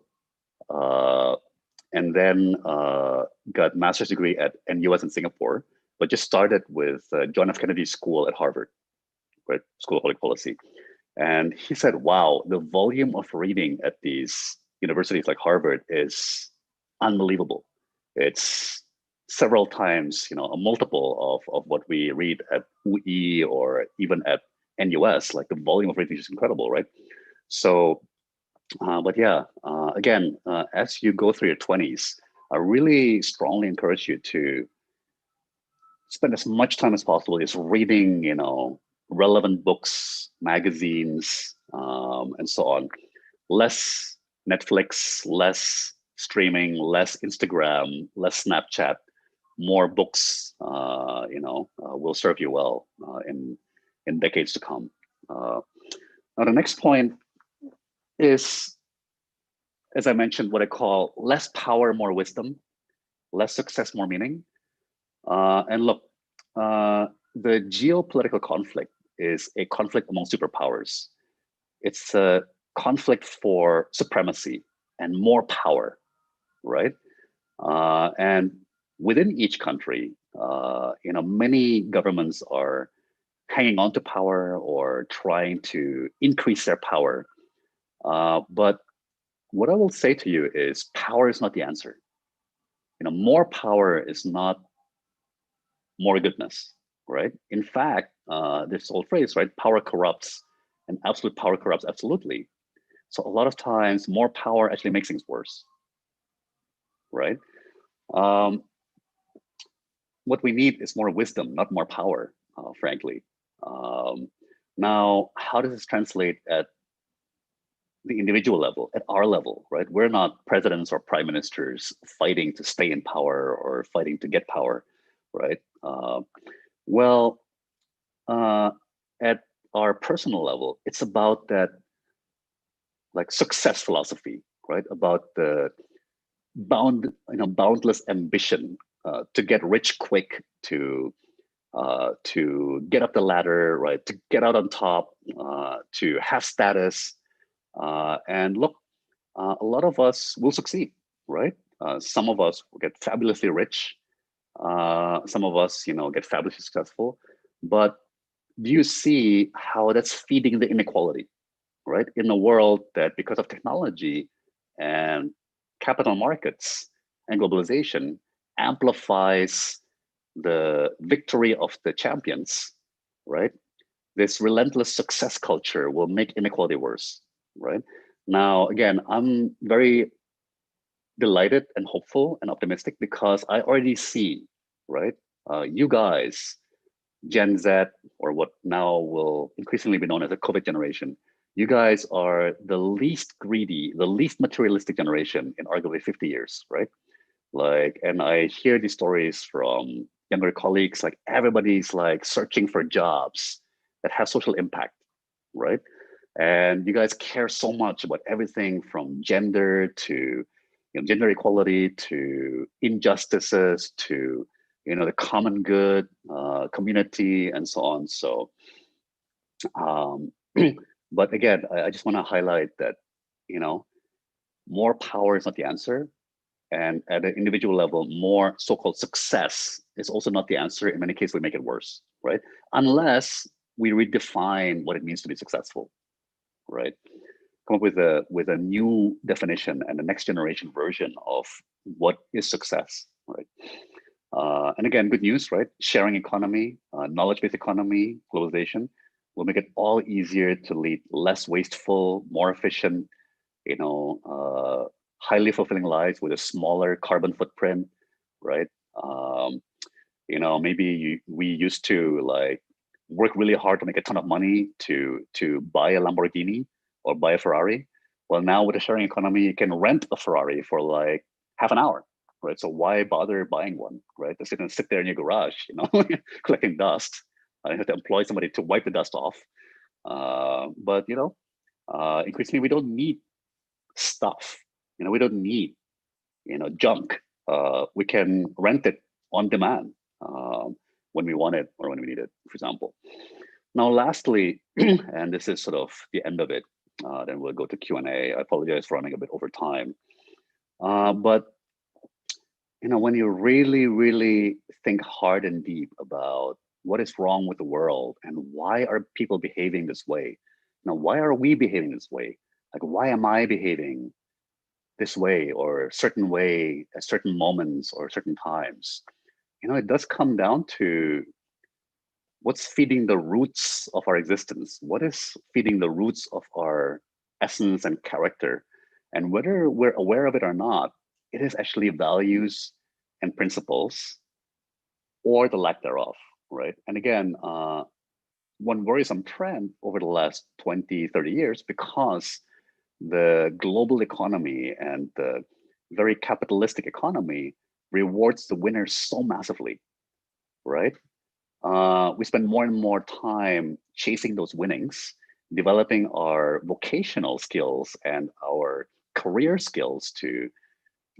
Speaker 3: and then got master's degree at NUS in Singapore, but just started with John F. Kennedy School at Harvard, right? School of Public Policy. And he said, wow, the volume of reading at these universities like Harvard is unbelievable. It's several times, a multiple of what we read at UI or even at NUS. Like the volume of reading is incredible, right? So, but yeah, again, as you go through your 20s, I really strongly encourage you to spend as much time as possible just reading, relevant books, magazines, and so on. Less Netflix, less streaming, less Instagram, less Snapchat, more books, will serve you well in decades to come. Now, the next point is, as I mentioned, what I call less power, more wisdom, less success, more meaning. And look, the geopolitical conflict is a conflict among superpowers. It's a conflict for supremacy and more power, right? And within each country, many governments are hanging on to power or trying to increase their power. But what I will say to you is power is not the answer. More power is not more goodness, right? In fact, this old phrase, right? Power corrupts, and absolute power corrupts absolutely. So a lot of times, more power actually makes things worse, right? What we need is more wisdom, not more power, frankly. Now, how does this translate at the individual level, at our level, right? We're not presidents or prime ministers fighting to stay in power or fighting to get power, right? At our personal level, it's about that like success philosophy, right? About the boundless ambition to get rich quick, to get up the ladder, right? To get out on top, to have status. And look, a lot of us will succeed, right? Some of us will get fabulously rich. Some of us, get fabulously successful. But do you see how that's feeding the inequality, right? In a world that, because of technology and capital markets and globalization, amplifies the victory of the champions, right? This relentless success culture will make inequality worse, right? Now, again, I'm very delighted and hopeful and optimistic because I already see, right? You guys, Gen Z, or what now will increasingly be known as the COVID generation, you guys are the least greedy, the least materialistic generation in arguably 50 years, right? Like, and I hear these stories from younger colleagues, like everybody's like searching for jobs that have social impact, right? And you guys care so much about everything from gender to gender equality to injustices to the common good, community, and so on. So, but again, I just want to highlight that more power is not the answer, and at an individual level, more so-called success is also not the answer. In many cases, we make it worse, right? Unless we redefine what it means to be successful, right? Come up with a new definition and a next generation version of what is success, right? And again, good news, right? Sharing economy, knowledge-based economy, globalization will make it all easier to lead less wasteful, more efficient, highly fulfilling lives with a smaller carbon footprint, right? Maybe we used to like work really hard to make a ton of money to buy a Lamborghini or buy a Ferrari. Well, now with the sharing economy, you can rent a Ferrari for like half an hour, right? So why bother buying one, right? Just sit there in your garage, collecting dust. I have to employ somebody to wipe the dust off. But increasingly, we don't need stuff. We don't need junk. We can rent it on demand when we want it or when we need it, for example. Now, lastly, and this is sort of the end of it, then we'll go to Q&A. I apologize for running a bit over time. But when you really, really think hard and deep about what is wrong with the world and why are people behaving this way? Why are we behaving this way? Like, why am I behaving this way or a certain way at certain moments or certain times? It does come down to what's feeding the roots of our existence. What is feeding the roots of our essence and character? And whether we're aware of it or not, it is actually values and principles or the lack thereof, right? And again, one worrisome trend over the last 20, 30 years, because the global economy and the very capitalistic economy rewards the winners so massively, right? We spend more and more time chasing those winnings, developing our vocational skills and our career skills to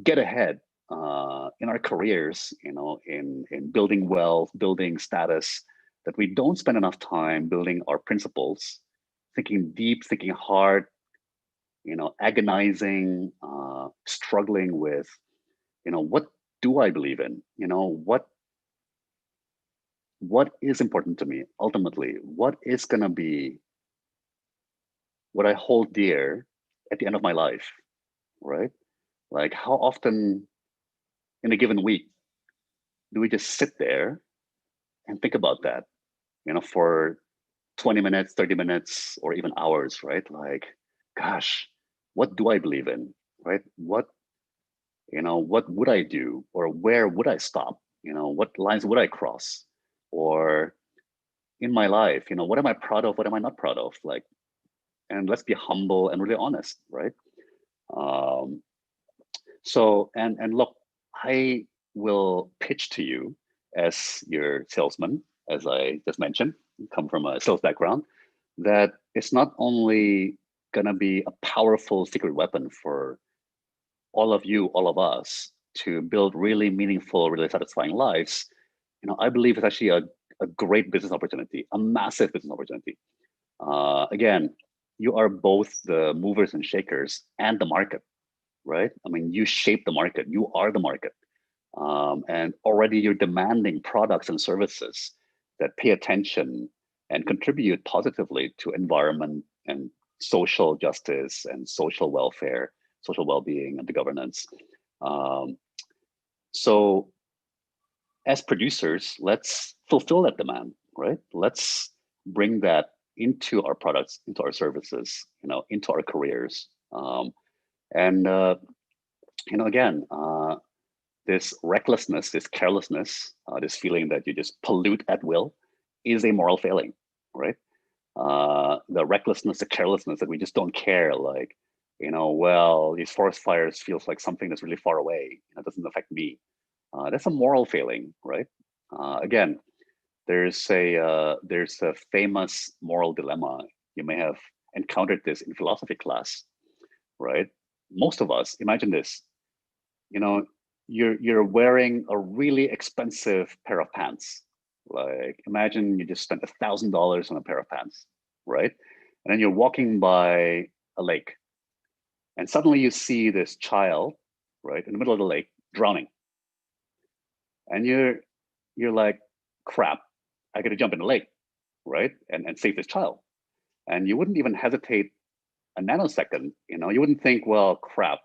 Speaker 3: get ahead in our careers, in building wealth, building status, that we don't spend enough time building our principles, thinking deep, thinking hard, agonizing, struggling with, what do I believe in? What is important to me ultimately? What is going to be what I hold dear at the end of my life, right? Like, how often in a given week do we just sit there and think about that, for 20 minutes, 30 minutes, or even hours, right? Like, gosh, what do I believe in, right? What would I do, or where would I stop? What lines would I cross? Or in my life, what am I proud of? What am I not proud of? Like, and let's be humble and really honest, right? So, and look, I will pitch to you as your salesman, as I just mentioned, come from a sales background, that it's not only gonna be a powerful secret weapon for all of you, all of us, to build really meaningful, really satisfying lives. I believe it's actually a great business opportunity, a massive business opportunity. Again, you are both the movers and shakers and the market, right? I mean, you shape the market, you are the market. And already you're demanding products and services that pay attention and contribute positively to environment and social justice and social welfare, social well-being, and the governance. So as producers, let's fulfill that demand, right? Let's bring that into our products, into our services, into our careers. Again, this recklessness, this carelessness, this feeling that you just pollute at will is a moral failing, right? The recklessness, the carelessness that we just don't care, like, well, these forest fires feels like something that's really far away. It doesn't affect me. That's a moral failing, right? Again, there's a famous moral dilemma. You may have encountered this in philosophy class, right? Most of us, imagine this, you're wearing a really expensive pair of pants. Like, imagine you just spent $1,000 on a pair of pants, right? And then you're walking by a lake, and suddenly you see this child, right, in the middle of the lake, drowning. And you're like, crap, I gotta jump in the lake, right? And save this child. And you wouldn't even hesitate a nanosecond, you wouldn't think, well, crap,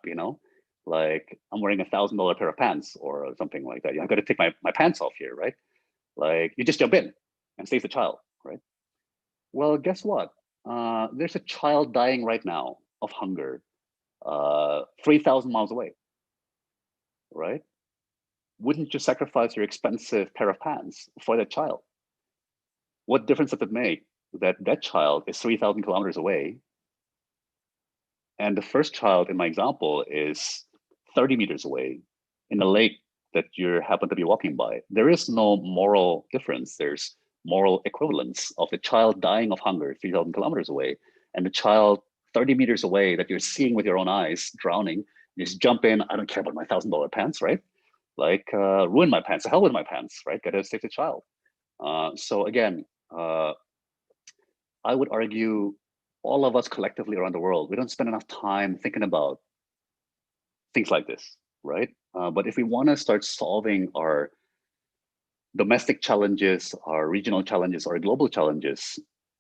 Speaker 3: like, I'm wearing $1,000 pair of pants or something like that. I've got to take my pants off here, right? Like, you just jump in and save the child, right? Well, guess what? There's a child dying right now of hunger, 3,000 miles away, right? Wouldn't you sacrifice your expensive pair of pants for that child? What difference does it make that that child is 3,000 kilometers away, and the first child in my example is 30 meters away in a lake that you happen to be walking by? There is no moral difference. There's moral equivalence of the child dying of hunger 3,000 kilometers away and the child 30 meters away that you're seeing with your own eyes drowning. You just jump in. I don't care about my $1,000 pants, right? Like, ruin my pants. The hell with my pants, right? Gotta save the child. So again, I would argue all of us collectively around the world, we don't spend enough time thinking about things like this, right? But if we want to start solving our domestic challenges, our regional challenges, our global challenges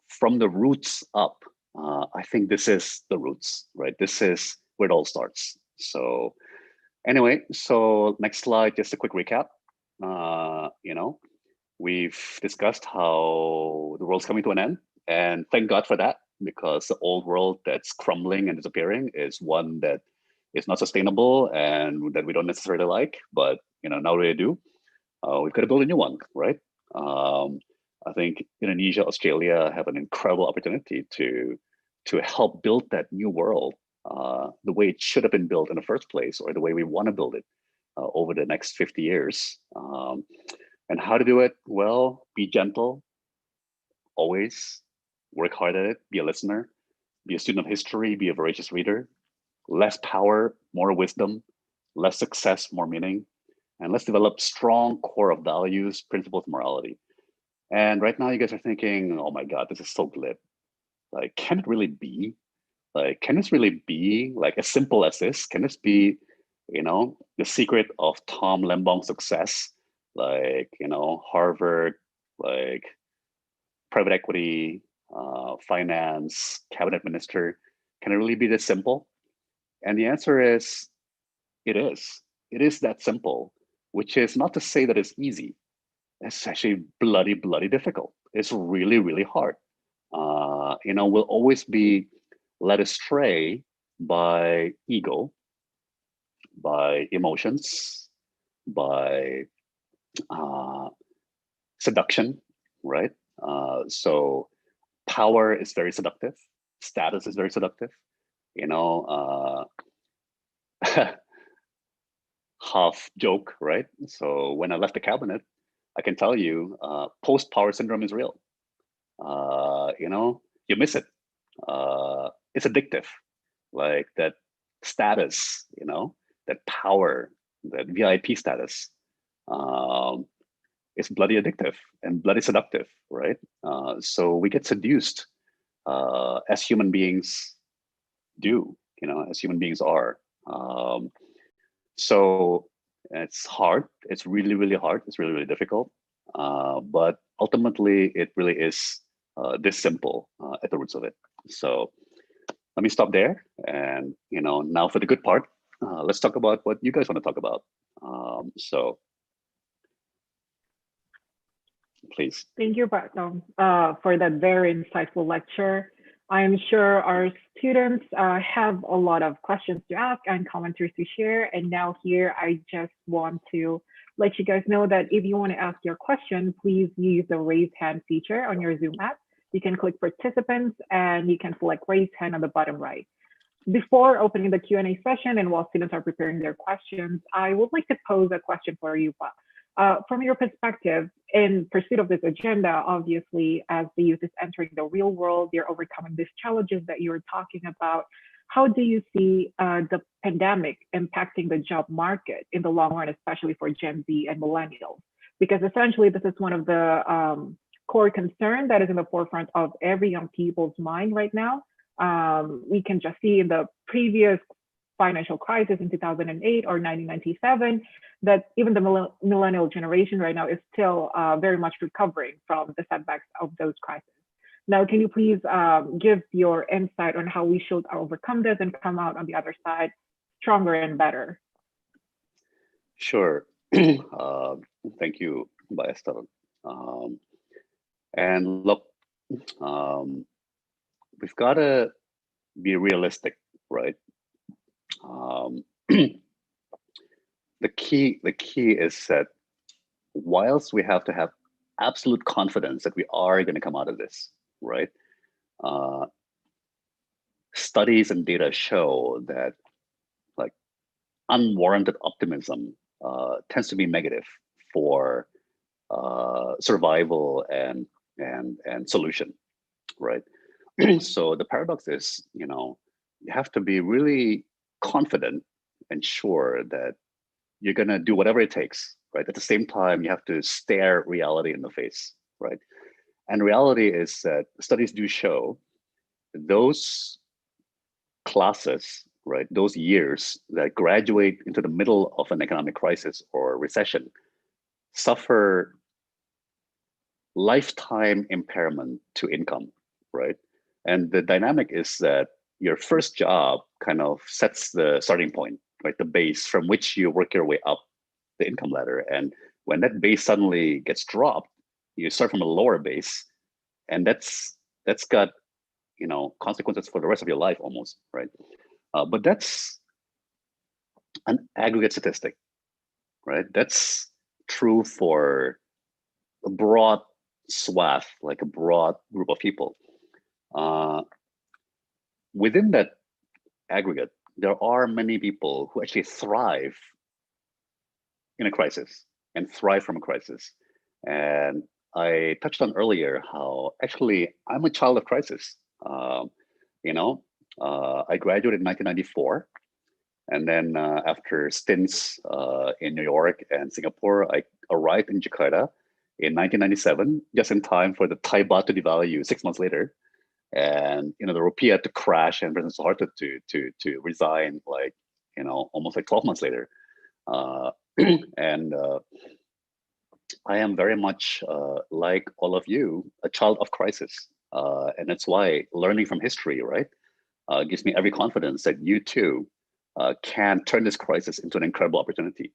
Speaker 3: from the roots up, I think this is the roots, right? This is where it all starts. So anyway, so next slide, just a quick recap. We've discussed how the world's coming to an end, and thank God for that, because the old world that's crumbling and disappearing is one that is not sustainable and that we don't necessarily like, but now we do. We've got to build a new one, right? I think Indonesia, Australia have an incredible opportunity to help build that new world the way it should have been built in the first place, or the way we want to build it over the next 50 years. And how to do it? Well, be gentle, always work hard at it, be a listener, be a student of history, be a voracious reader. Less power, more wisdom, less success, more meaning. And let's develop strong core of values, principles, morality. And right now you guys are thinking, oh my God, this is so glib. Like, can it really be? Like, can this really be like as simple as this? Can this be, the secret of Tom Lembong's success? Like, Harvard, like private equity, finance, cabinet minister. Can it really be this simple? And the answer is, it is. It is that simple, which is not to say that it's easy. It's actually bloody, bloody difficult. It's really, really hard. We'll always be led astray by ego, by emotions, by seduction, right? So power is very seductive. Status is very seductive. Half joke, right? So when I left the cabinet, I can tell you, post-power syndrome is real. You miss it. It's addictive. Like that status, that power, that VIP status, is bloody addictive and bloody seductive, right? So we get seduced as human beings do, as human beings are. So it's hard. It's really, really hard. It's really, really difficult. But ultimately, it really is this simple at the roots of it. So let me stop there. And now for the good part, let's talk about what you guys want to talk about. So please.
Speaker 1: Thank you, Pratham, for that very insightful lecture. I'm sure our students have a lot of questions to ask and commentaries to share. And now here, I just want to let you guys know that if you want to ask your question, please use the raise hand feature on your Zoom app. You can click participants and you can select raise hand on the bottom right. Before opening the Q&A session and while students are preparing their questions, I would like to pose a question for you, from your perspective, in pursuit of this agenda, obviously, as the youth is entering the real world, they're overcoming these challenges that you're talking about. How do you see the pandemic impacting the job market in the long run, especially for Gen Z and millennials? Because essentially, this is one of the core concerns that is in the forefront of every young people's mind right now. We can just see in the previous financial crisis in 2008 or 1997, that even the millennial generation right now is still very much recovering from the setbacks of those crises. Now, can you please give your insight on how we should overcome this and come out on the other side stronger and better?
Speaker 3: Sure. Thank you, Esther. And look, we've got to be realistic, right? The key is that whilst we have to have absolute confidence that we are going to come out of this, right? Studies and data show that like unwarranted optimism tends to be negative for survival and solution, right? So the paradox is, you have to be really confident and sure that you're going to do whatever it takes, right? At the same time, you have to stare reality in the face, right? And reality is that studies do show those classes, right, those years that graduate into the middle of an economic crisis or recession suffer lifetime impairment to income, right? And the dynamic is that your first job kind of sets the starting point, right? The base from which you work your way up the income ladder. And when that base suddenly gets dropped, you start from a lower base, and that's got consequences for the rest of your life almost, right? But that's an aggregate statistic, right? That's true for a broad swath, like a broad group of people. Within that aggregate, there are many people who actually thrive in a crisis and thrive from a crisis. And I touched on earlier how actually I'm a child of crisis. I graduated in 1994. And then after stints in New York and Singapore, I arrived in Jakarta in 1997, just in time for the Thai baht to devalue 6 months later. And the rupiah to crash and President Suharto to resign almost like 12 months later. And I am very much like all of you, a child of crisis. And that's why learning from history, right, gives me every confidence that you too can turn this crisis into an incredible opportunity.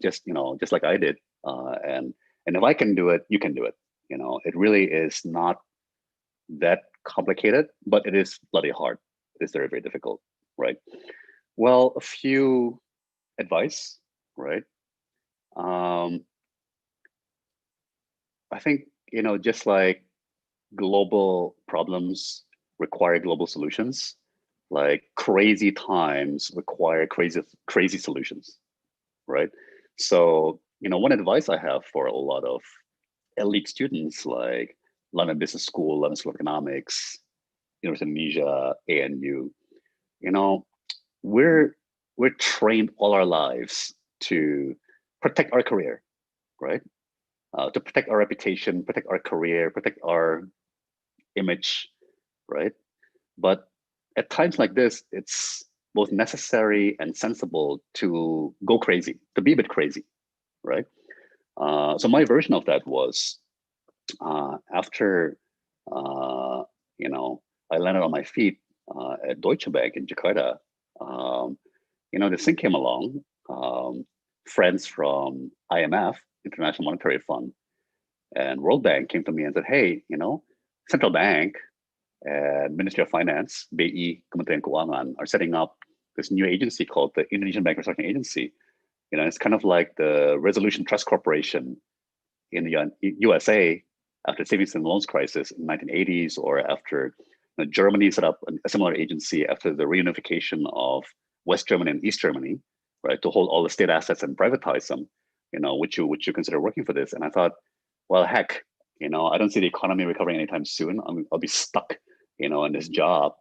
Speaker 3: Just like I did. And if I can do it, you can do it. It really is not that complicated, but it is bloody hard. It is very, very difficult, right? Well, a few advice, right? I think, just like global problems require global solutions, like crazy times require crazy solutions, right? So, one advice I have for a lot of elite students like London Business School, London School of Economics, University of Indonesia, ANU, we're trained all our lives to protect our career, right? To protect our reputation, protect our career, protect our image, right? But at times like this, it's both necessary and sensible to go crazy, to be a bit crazy, right? So my version of that was after I landed on my feet at Deutsche Bank in Jakarta, this thing came along. Friends from IMF, International Monetary Fund, and World Bank came to me and said, hey, central bank and Ministry of Finance, BI, Kementerian Keuangan, are setting up this new agency called the Indonesian Bank Restructuring Agency. It's kind of like the Resolution Trust Corporation in the USA after the savings and loans crisis in the 1980s, or after Germany set up a similar agency after the reunification of West Germany and East Germany, right, to hold all the state assets and privatize them. Would you consider working for this? And I thought, well, heck, I don't see the economy recovering anytime soon. I'll be stuck, in this job,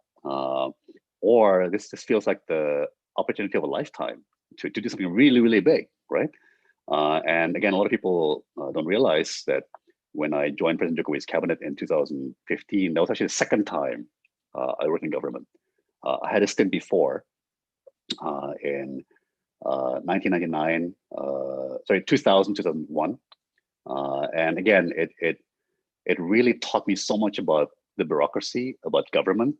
Speaker 3: or this feels like the opportunity of a lifetime to do something really, really big, right? And again, a lot of people don't realize that when I joined President Jokowi's cabinet in 2015, that was actually the second time I worked in government. I had a stint before in 2000, 2001. And again, it really taught me so much about the bureaucracy, about government,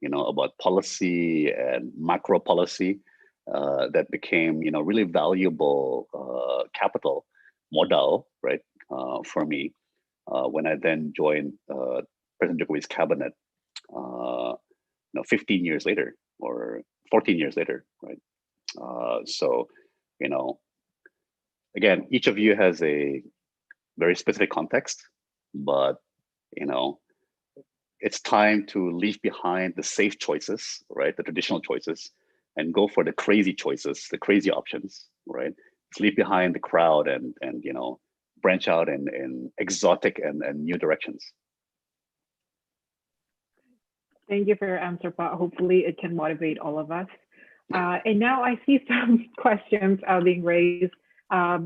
Speaker 3: about policy and macro policy that became, really valuable capital modal, right, for me when I then joined President Jokowi's cabinet, 15 years later or 14 years later, right? So, again, each of you has a very specific context, but it's time to leave behind the safe choices, right? The traditional choices, and go for the crazy choices, the crazy options, right? Leave behind the crowd and branch out in exotic and new directions.
Speaker 1: Thank you for your answer, Pa. Hopefully it can motivate all of us. And now I see some questions being raised.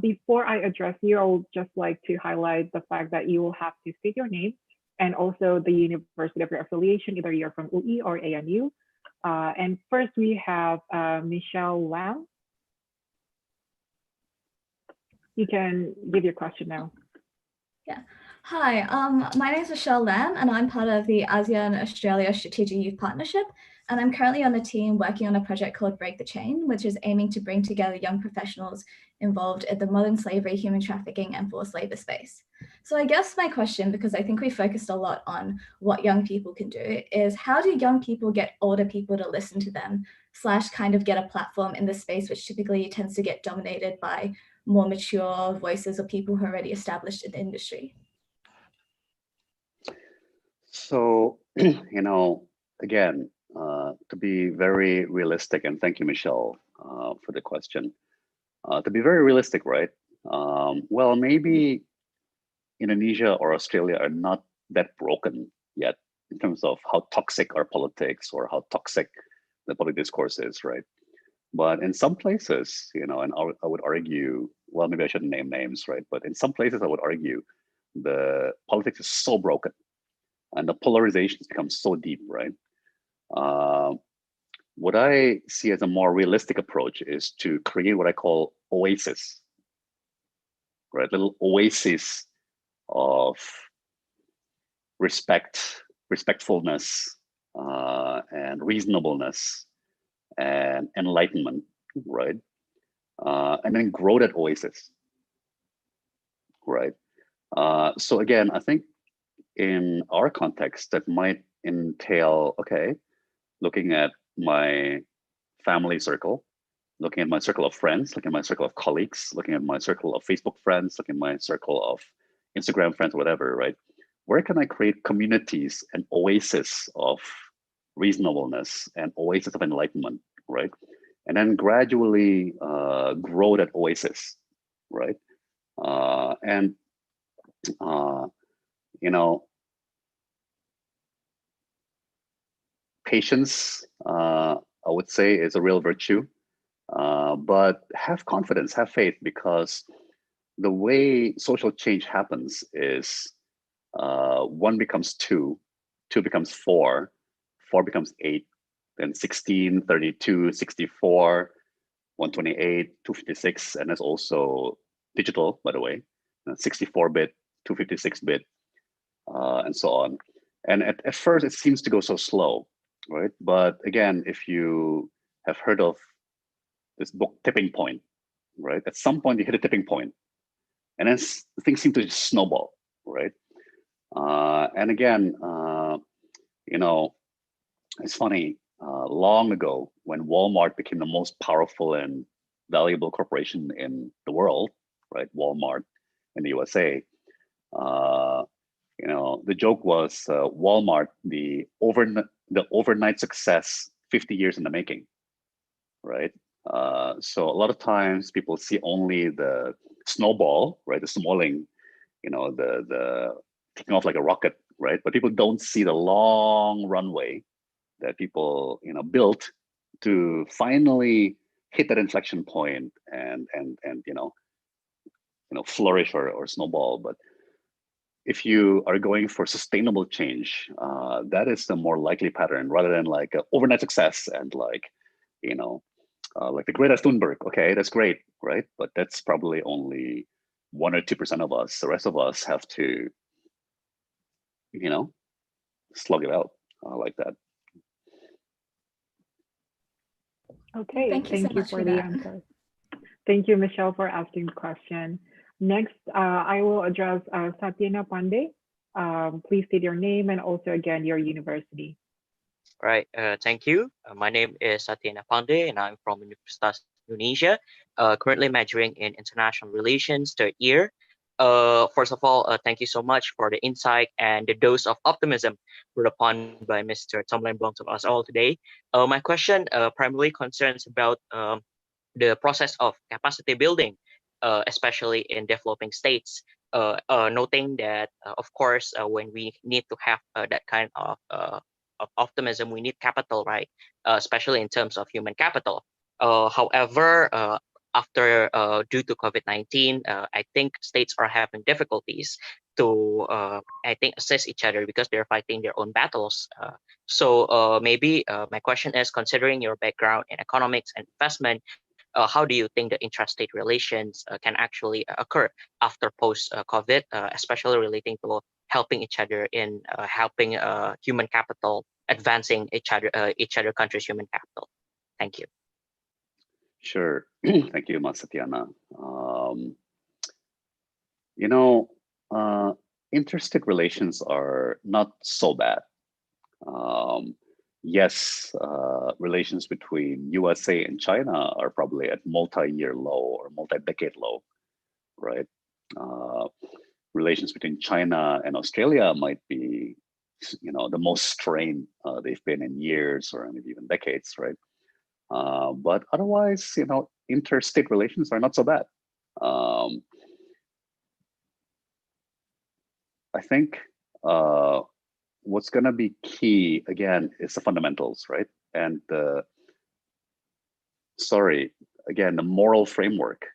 Speaker 1: Before I address you, I would just like to highlight the fact that you will have to state your name and also the university of your affiliation, either you're from UI or ANU. And first we have Michelle Lam. You can give your question now.
Speaker 4: Yeah. Hi, my name is Michelle Lam, and I'm part of the ASEAN Australia Strategic Youth Partnership. And I'm currently on the team working on a project called Break the Chain, which is aiming to bring together young professionals involved in the modern slavery, human trafficking, and forced labor space. So I guess my question, because I think we focused a lot on what young people can do, is how do young people get older people to listen to them, / kind of get a platform in this space, which typically tends to get dominated by more mature voices or people who are already established in the industry?
Speaker 3: So, again, to be very realistic, and thank you, Michelle, for the question. To be very realistic, right? Well, maybe Indonesia or Australia are not that broken yet in terms of how toxic our politics or how toxic the public discourse is, right? But in some places, and I would argue, well, maybe I shouldn't name names, right? But in some places, I would argue the politics is so broken and the polarization has become so deep, right? What I see as a more realistic approach is to create what I call oasis, right? Little oasis of respectfulness, and reasonableness and enlightenment, right? And then grow that oasis, right? So again, I think in our context, that might entail, okay, looking at my family circle, looking at my circle of friends, looking at my circle of colleagues, looking at my circle of Facebook friends, looking at my circle of Instagram friends, whatever, right? Where can I create communities and oasis of reasonableness and oasis of enlightenment, right? And then gradually grow that oasis, right? Patience, I would say, is a real virtue, but have confidence, have faith, because the way social change happens is 1 becomes 2, 2 becomes 4, 4 becomes 8, then 16, 32, 64, 128, 256, and there's also digital, by the way, 64-bit, 256-bit, and so on. And at first, it seems to go so slow. right? But again, if you have heard of this book, Tipping Point, right? At some point you hit a tipping point, and then things seem to just snowball, right? And again, you know, it's funny, long ago when Walmart became the most powerful and valuable corporation in the world, right? Walmart in the USA, you know, the joke was Walmart, the overnight success, 50 years in the making, right? So a lot of times people see only the snowball, right? The snowballing, you know, the taking off like a rocket, right? But people don't see the long runway that people, you know, built to finally hit that inflection point and flourish or snowball. But if you are going for sustainable change, that is the more likely pattern rather than like overnight success and like, you know, like the Greta Thunberg. Okay, that's great, right? But that's probably only 1 or 2% of us. The rest of us have to, you know, slug it out like that.
Speaker 1: Okay,
Speaker 4: Thank you so
Speaker 1: thank you
Speaker 4: much
Speaker 1: for
Speaker 4: for
Speaker 1: the
Speaker 4: that.
Speaker 1: answer. Thank you, Michelle, for asking the question. Next, I will address Satyana Pandey. Please state your name and also again your university.
Speaker 5: Right. Thank you. My name is Satyana Pandey, and I'm from Universitas Indonesia. Currently majoring in international relations, third year. First of all, thank you so much for the insight and the dose of optimism brought upon by Mr. Tom Lembong to us all today. My question primarily concerns about the process of capacity building, especially in developing states. Noting that, of course, when we need to have that kind of optimism, we need capital, right? Especially in terms of human capital. However, after due to COVID-19, I think states are having difficulties to, I think, assist each other because they're fighting their own battles. So maybe my question is, considering your background in economics and investment, how do you think the intrastate relations can actually occur after post-COVID, especially relating to helping each other in helping human capital, advancing each other countries' human capital? Thank you.
Speaker 3: Sure. Thank you, Satyana. You know, interstate relations are not so bad. Yes, relations between USA and China are probably at multi-year low or multi-decade low, right? Relations between China and Australia might be, you know, the most strained they've been in years or maybe even decades, right? But otherwise, you know, interstate relations are not so bad. I think what's going to be key again is the fundamentals, right? And the moral framework,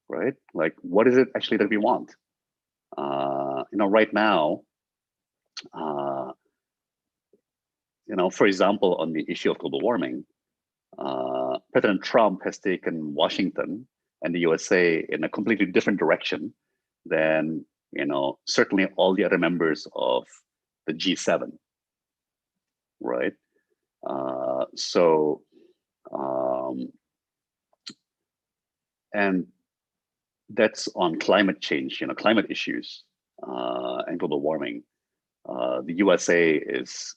Speaker 3: right? Like, what is it actually that we want? You know, right now, you know, for example, on the issue of global warming, President Trump has taken Washington and the USA in a completely different direction than, you know, certainly all the other members of the G7, right? And that's on climate change, you know, climate issues and global warming. The USA is,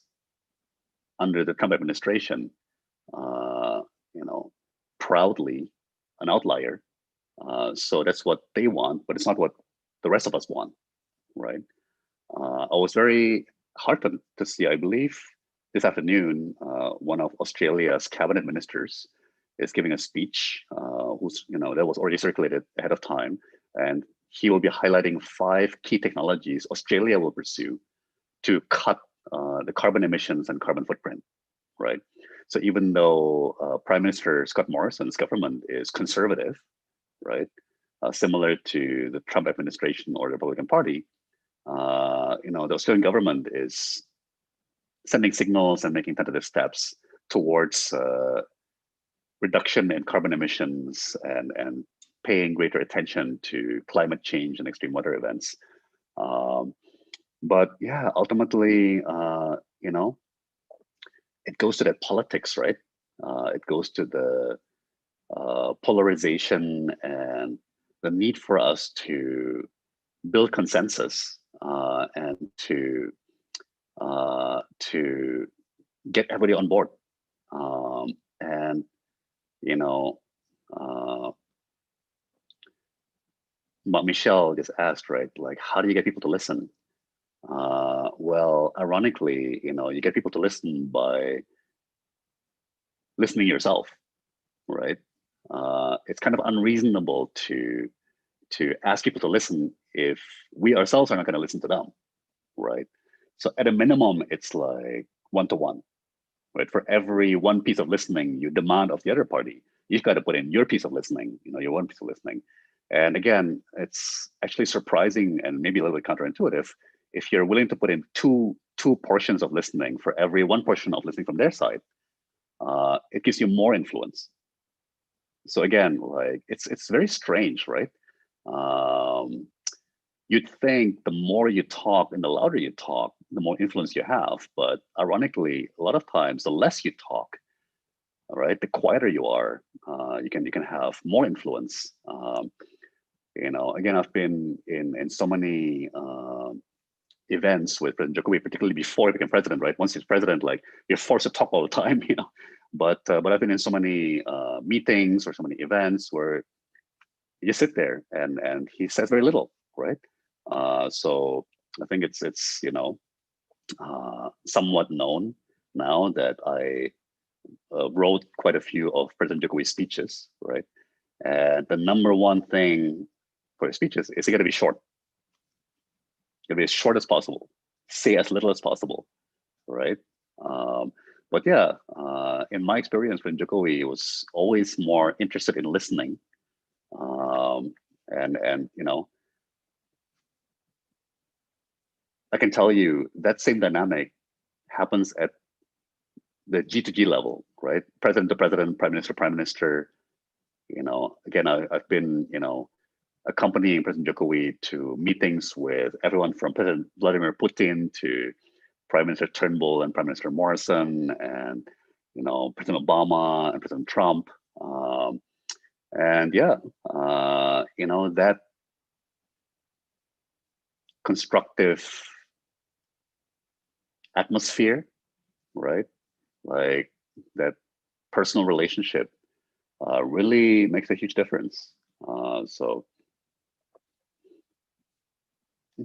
Speaker 3: under the Trump administration, you know, proudly an outlier. So that's what they want, but it's not what the rest of us want, right? I was very heartened to see, I believe this afternoon, one of Australia's cabinet ministers is giving a speech, who's, you know, that was already circulated ahead of time. And he will be highlighting 5 key technologies Australia will pursue to cut the carbon emissions and carbon footprint, right? So even though Prime Minister Scott Morrison's government is conservative, right, similar to the Trump administration or the Republican Party, you know, the Australian government is sending signals and making tentative steps towards reduction in carbon emissions and paying greater attention to climate change and extreme weather events. But yeah, ultimately, you know, it goes to that politics, right? It goes to the polarization and the need for us to build consensus and to get everybody on board. And you know, what Michelle just asked, right? Like, how do you get people to listen? Well, ironically, you know, you get people to listen by listening yourself, right? It's kind of unreasonable to ask people to listen if we ourselves are not going to listen to them, right? So at a minimum, it's like one-to-one, right? For every one piece of listening you demand of the other party, you've got to put in your piece of listening, you know, your one piece of listening. And again, it's actually surprising and maybe a little bit counterintuitive if you're willing to put in two portions of listening for every one portion of listening from their side. It gives you more influence. So again, like it's very strange, right? You'd think the more you talk and the louder you talk, the more influence you have. But ironically, a lot of times, the less you talk, all right, the quieter you are, you can have more influence. You know, again, I've been in so many events with President Jokowi, particularly before he became president, right? Once he's president, like you're forced to talk all the time, you know. But I've been in so many meetings or so many events where you just sit there and he says very little, right? So I think it's you know somewhat known now that I wrote quite a few of President Jokowi's speeches, right? And the number one thing for his speeches is it got to be short. It got to be as short as possible. Say as little as possible, right? But yeah, in my experience, President Jokowi was always more interested in listening, and you know, I can tell you that same dynamic happens at the G2G level, right? President to president, prime minister. You know, again, I've been, you know, accompanying President Jokowi to meetings with everyone from President Vladimir Putin to Prime Minister Turnbull and Prime Minister Morrison, and you know, President Obama and President Trump. And yeah, you know, that constructive atmosphere, right? Like that personal relationship really makes a huge difference. So,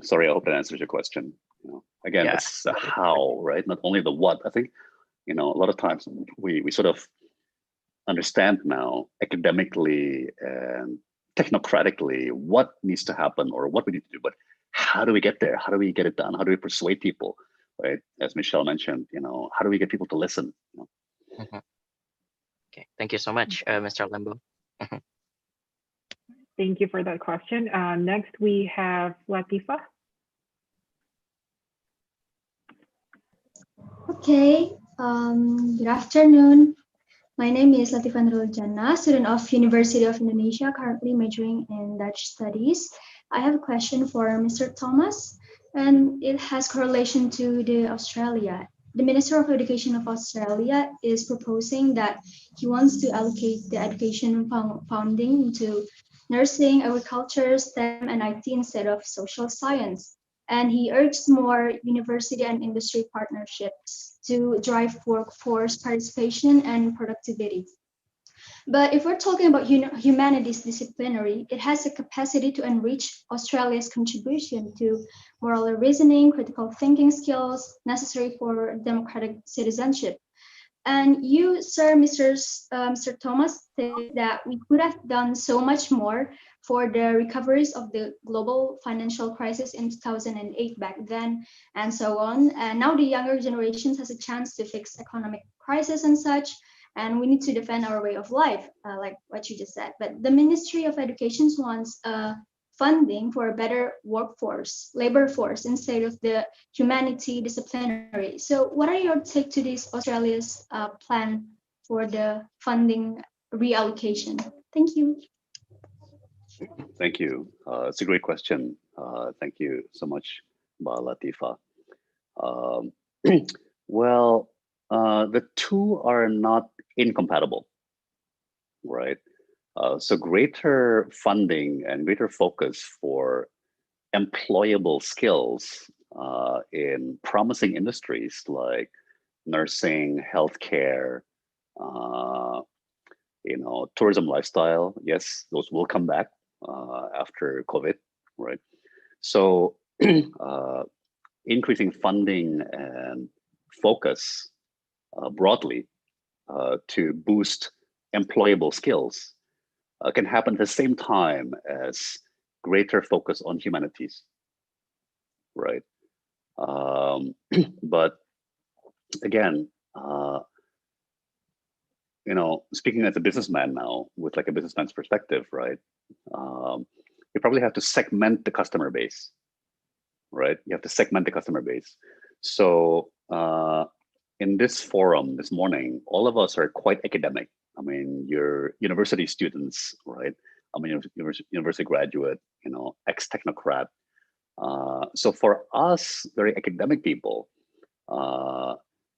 Speaker 3: sorry, I hope that answers your question. You know, again,
Speaker 5: Yeah.
Speaker 3: it's the how, right? Not only the what. I think, you know, a lot of times we sort of understand now academically and technocratically what needs to happen or what we need to do, but how do we get there? How do we get it done? How do we persuade people, right? As Michelle mentioned, you know, how do we get people to listen? You know?
Speaker 5: Mhm. Okay, thank you so much, Mr. Lembo.
Speaker 1: Thank you for that question. Next, we have Latifa.
Speaker 6: Okay, good afternoon. My name is Latifa Jannah, student of University of Indonesia, currently majoring in Dutch studies. I have a question for Mr. Thomas, and it has correlation to the Australia. The Minister of Education of Australia is proposing that he wants to allocate the education funding into nursing, agriculture, STEM, and IT instead of social science. And he urged more university and industry partnerships to drive workforce participation and productivity. But if we're talking about humanities disciplinary, it has the capacity to enrich Australia's contribution to moral reasoning, critical thinking skills necessary for democratic citizenship. And you, sir, Mr. Thomas, say that we could have done so much more for the recoveries of the global financial crisis in 2008 back then, and so on. And now the younger generations has a chance to fix economic crisis and such, and we need to defend our way of life, like what you just said. But the Ministry of Education wants funding for a better workforce, labor force, instead of the humanity disciplinary. So what are your take to this Australia's plan for the funding reallocation? Thank you.
Speaker 3: Thank you. It's a great question. Thank you so much, Latifa. Well, the two are not incompatible, right? So greater funding and greater focus for employable skills in promising industries like nursing, healthcare, tourism, lifestyle. Yes, those will come back after COVID, right? So increasing funding and focus broadly to boost employable skills can happen at the same time as greater focus on humanities, right? But again, speaking as a businessman now, with like a businessman's perspective, right? You probably have to segment the customer base, right? You have to segment the customer base. So in this forum this morning, all of us are quite academic. I mean, you're university students, right? I'm a university graduate, ex-technocrat. So for us, very academic people,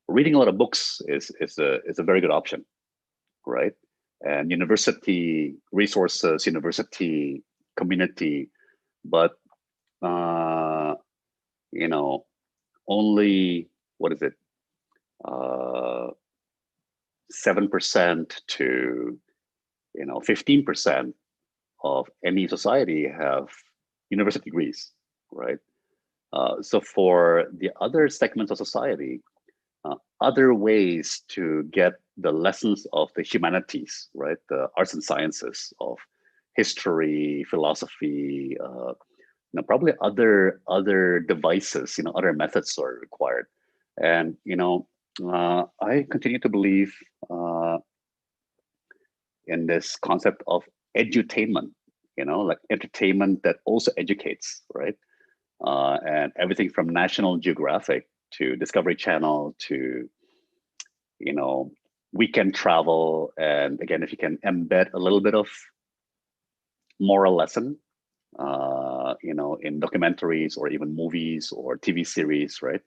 Speaker 3: reading a lot of books is a very good option, right? And university resources, university community, but only, what is it, 7% to 15% of any society have university degrees, right? So for the other segments of society, other ways to get the lessons of the humanities, right? The arts and sciences of history, philosophy, probably other devices, other methods are required. And I continue to believe in this concept of edutainment, like entertainment that also educates, right? And everything from National Geographic to Discovery Channel to weekend travel. And again, if you can embed a little bit of moral lesson in documentaries or even movies or TV series, right?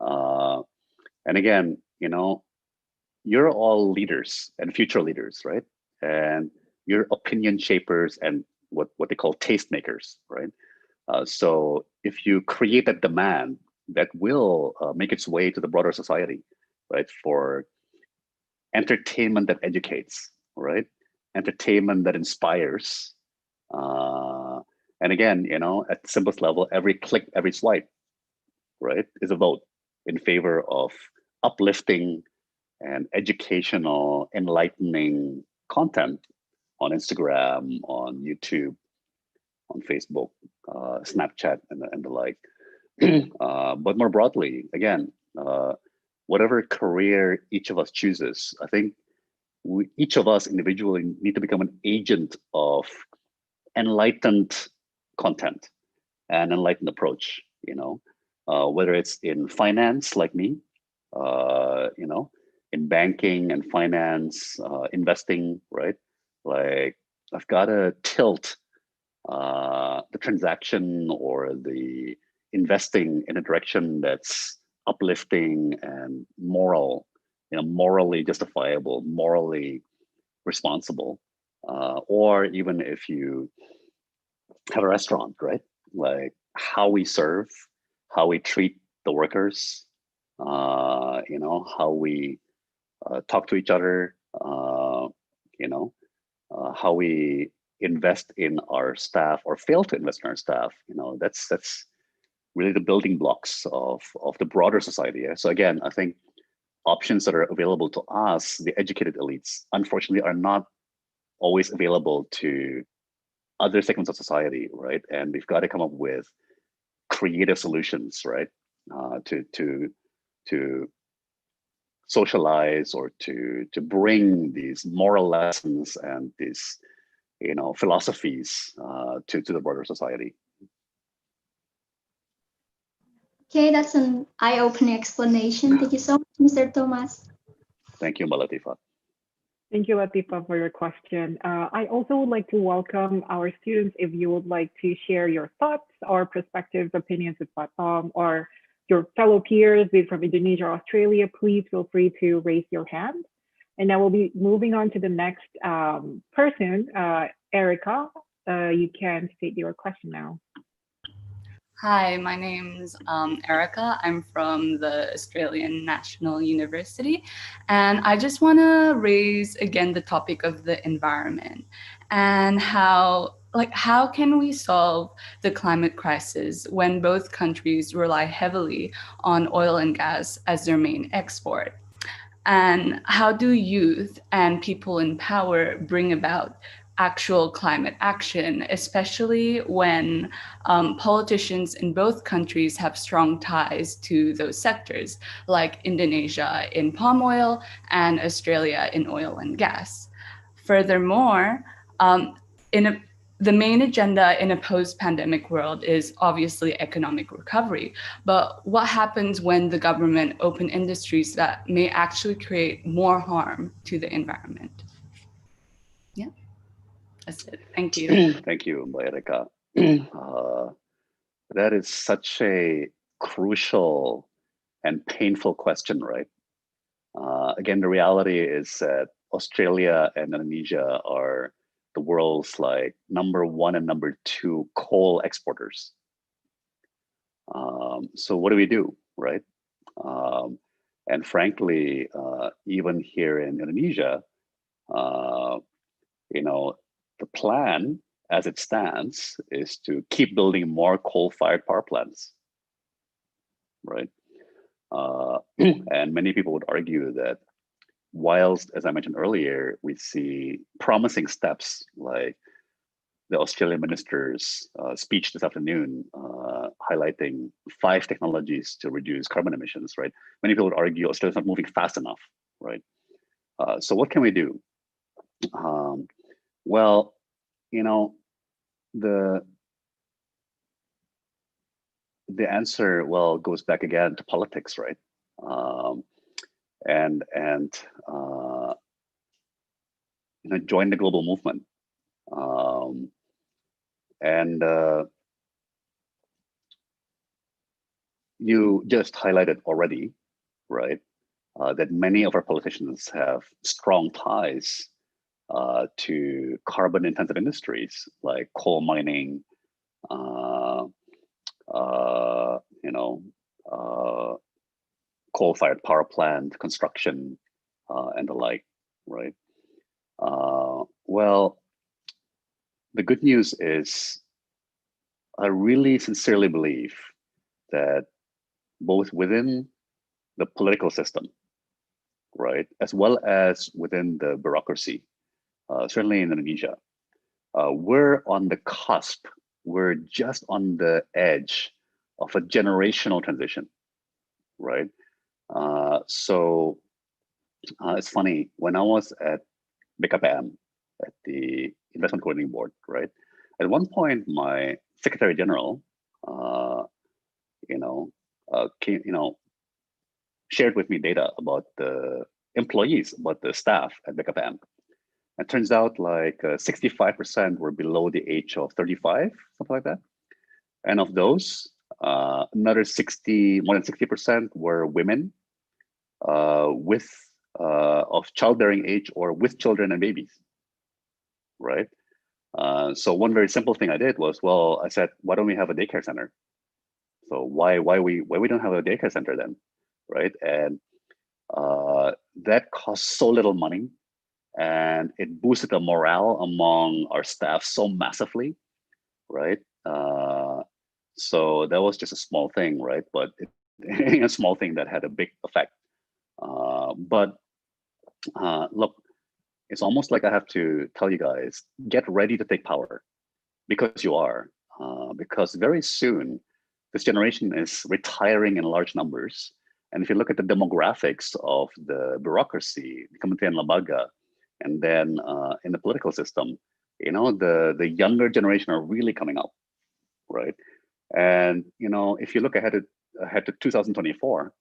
Speaker 3: And again, you're all leaders and future leaders, right? And you're opinion shapers and what they call tastemakers, right? So if you create a demand that will make its way to the broader society, right? For entertainment that educates, right? Entertainment that inspires. And again, at the simplest level, every click, every swipe, right, is a vote in favor of uplifting and educational, enlightening content on Instagram, on YouTube, on Facebook, Snapchat, and the like. But more broadly, again, whatever career each of us chooses, I think each of us individually need to become an agent of enlightened content and enlightened approach, whether it's in finance like me, in banking and finance, investing, right? Like I've got to tilt the transaction or the investing in a direction that's uplifting and moral, morally justifiable, morally responsible. Or even if you have a restaurant, right? Like how we serve, how we treat the workers, how we talk to each other, how we invest in our staff or fail to invest in our staff. That's really the building blocks of the broader society. So again, I think options that are available to us, the educated elites, unfortunately, are not always available to other segments of society, right? And we've got to come up with creative solutions, right? To socialize or to bring these moral lessons and these philosophies to the broader society.
Speaker 6: Okay, that's an eye-opening explanation. Thank you so much, Mr. Thomas.
Speaker 3: Thank you, Mbak Latifa.
Speaker 1: Thank you, Latifa, for your question. I also would like to welcome our students if you would like to share your thoughts or perspectives, opinions, or your fellow peers, be it from Indonesia or Australia, please feel free to raise your hand. And now we'll be moving on to the next person, Erica. You can state your question now.
Speaker 7: Hi, my name's Erica. I'm from the Australian National University, and I just want to raise again the topic of the environment and how can we solve the climate crisis when both countries rely heavily on oil and gas as their main export? And how do youth and people in power bring about actual climate action, especially when politicians in both countries have strong ties to those sectors, like Indonesia in palm oil and Australia in oil and gas? Furthermore, the main agenda in a post-pandemic world is obviously economic recovery, but what happens when the government open industries that may actually create more harm to the environment? Yeah, that's it. Thank you.
Speaker 3: Thank you, Erica. That is such a crucial and painful question, right? Again, the reality is that Australia and Indonesia are the world's like #1 and #2 coal exporters. So what do we do, right? And frankly, even here in Indonesia, the plan as it stands is to keep building more coal-fired power plants, right? And many people would argue that whilst, as I mentioned earlier, we see promising steps like the Australian minister's speech this afternoon highlighting 5 technologies to reduce carbon emissions, right? Many people would argue Australia's not moving fast enough, right? So what can we do? Well, the answer, well, goes back again to politics, right? Join the global movement. You just highlighted already, right, that many of our politicians have strong ties to carbon-intensive industries like coal mining, coal-fired power plant construction, and the like, right? Well, the good news is I really sincerely believe that both within the political system, right, as well as within the bureaucracy, certainly in Indonesia, we're on the cusp, we're just on the edge of a generational transition, right? So it's funny, when I was at BKPM, at the Investment Coordinating Board, right? At one point, my Secretary General, shared with me data about the employees, about the staff at BKPM. It turns out like 65% were below the age of 35, something like that. And of those, another more than 60% were women of childbearing age or with children and babies, right? So one very simple thing I did was, I said, why don't we have a daycare center? So why we don't have a daycare center then, right? And that cost so little money, and it boosted the morale among our staff so massively, right? So that was just a small thing, right? But a small thing that had a big effect. Look, it's almost like I have to tell you guys, get ready to take power, because you are. Because very soon, this generation is retiring in large numbers. And if you look at the demographics of the bureaucracy, the Kementerian Lembaga, and then in the political system, the younger generation are really coming up, right? And if you look ahead to 2024,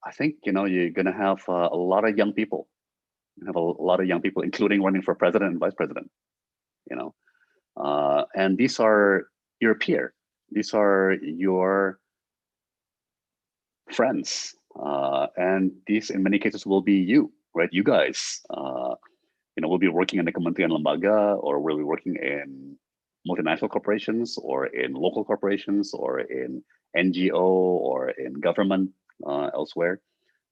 Speaker 3: I think you're going to have a lot of young people. You have a lot of young people, including running for president and vice president. And these are your peer. These are your friends. And these, in many cases, will be you, right? You guys. We'll be working in the Kementerian Lembaga, or we'll be working in multinational corporations, or in local corporations, or in NGO, or in government elsewhere,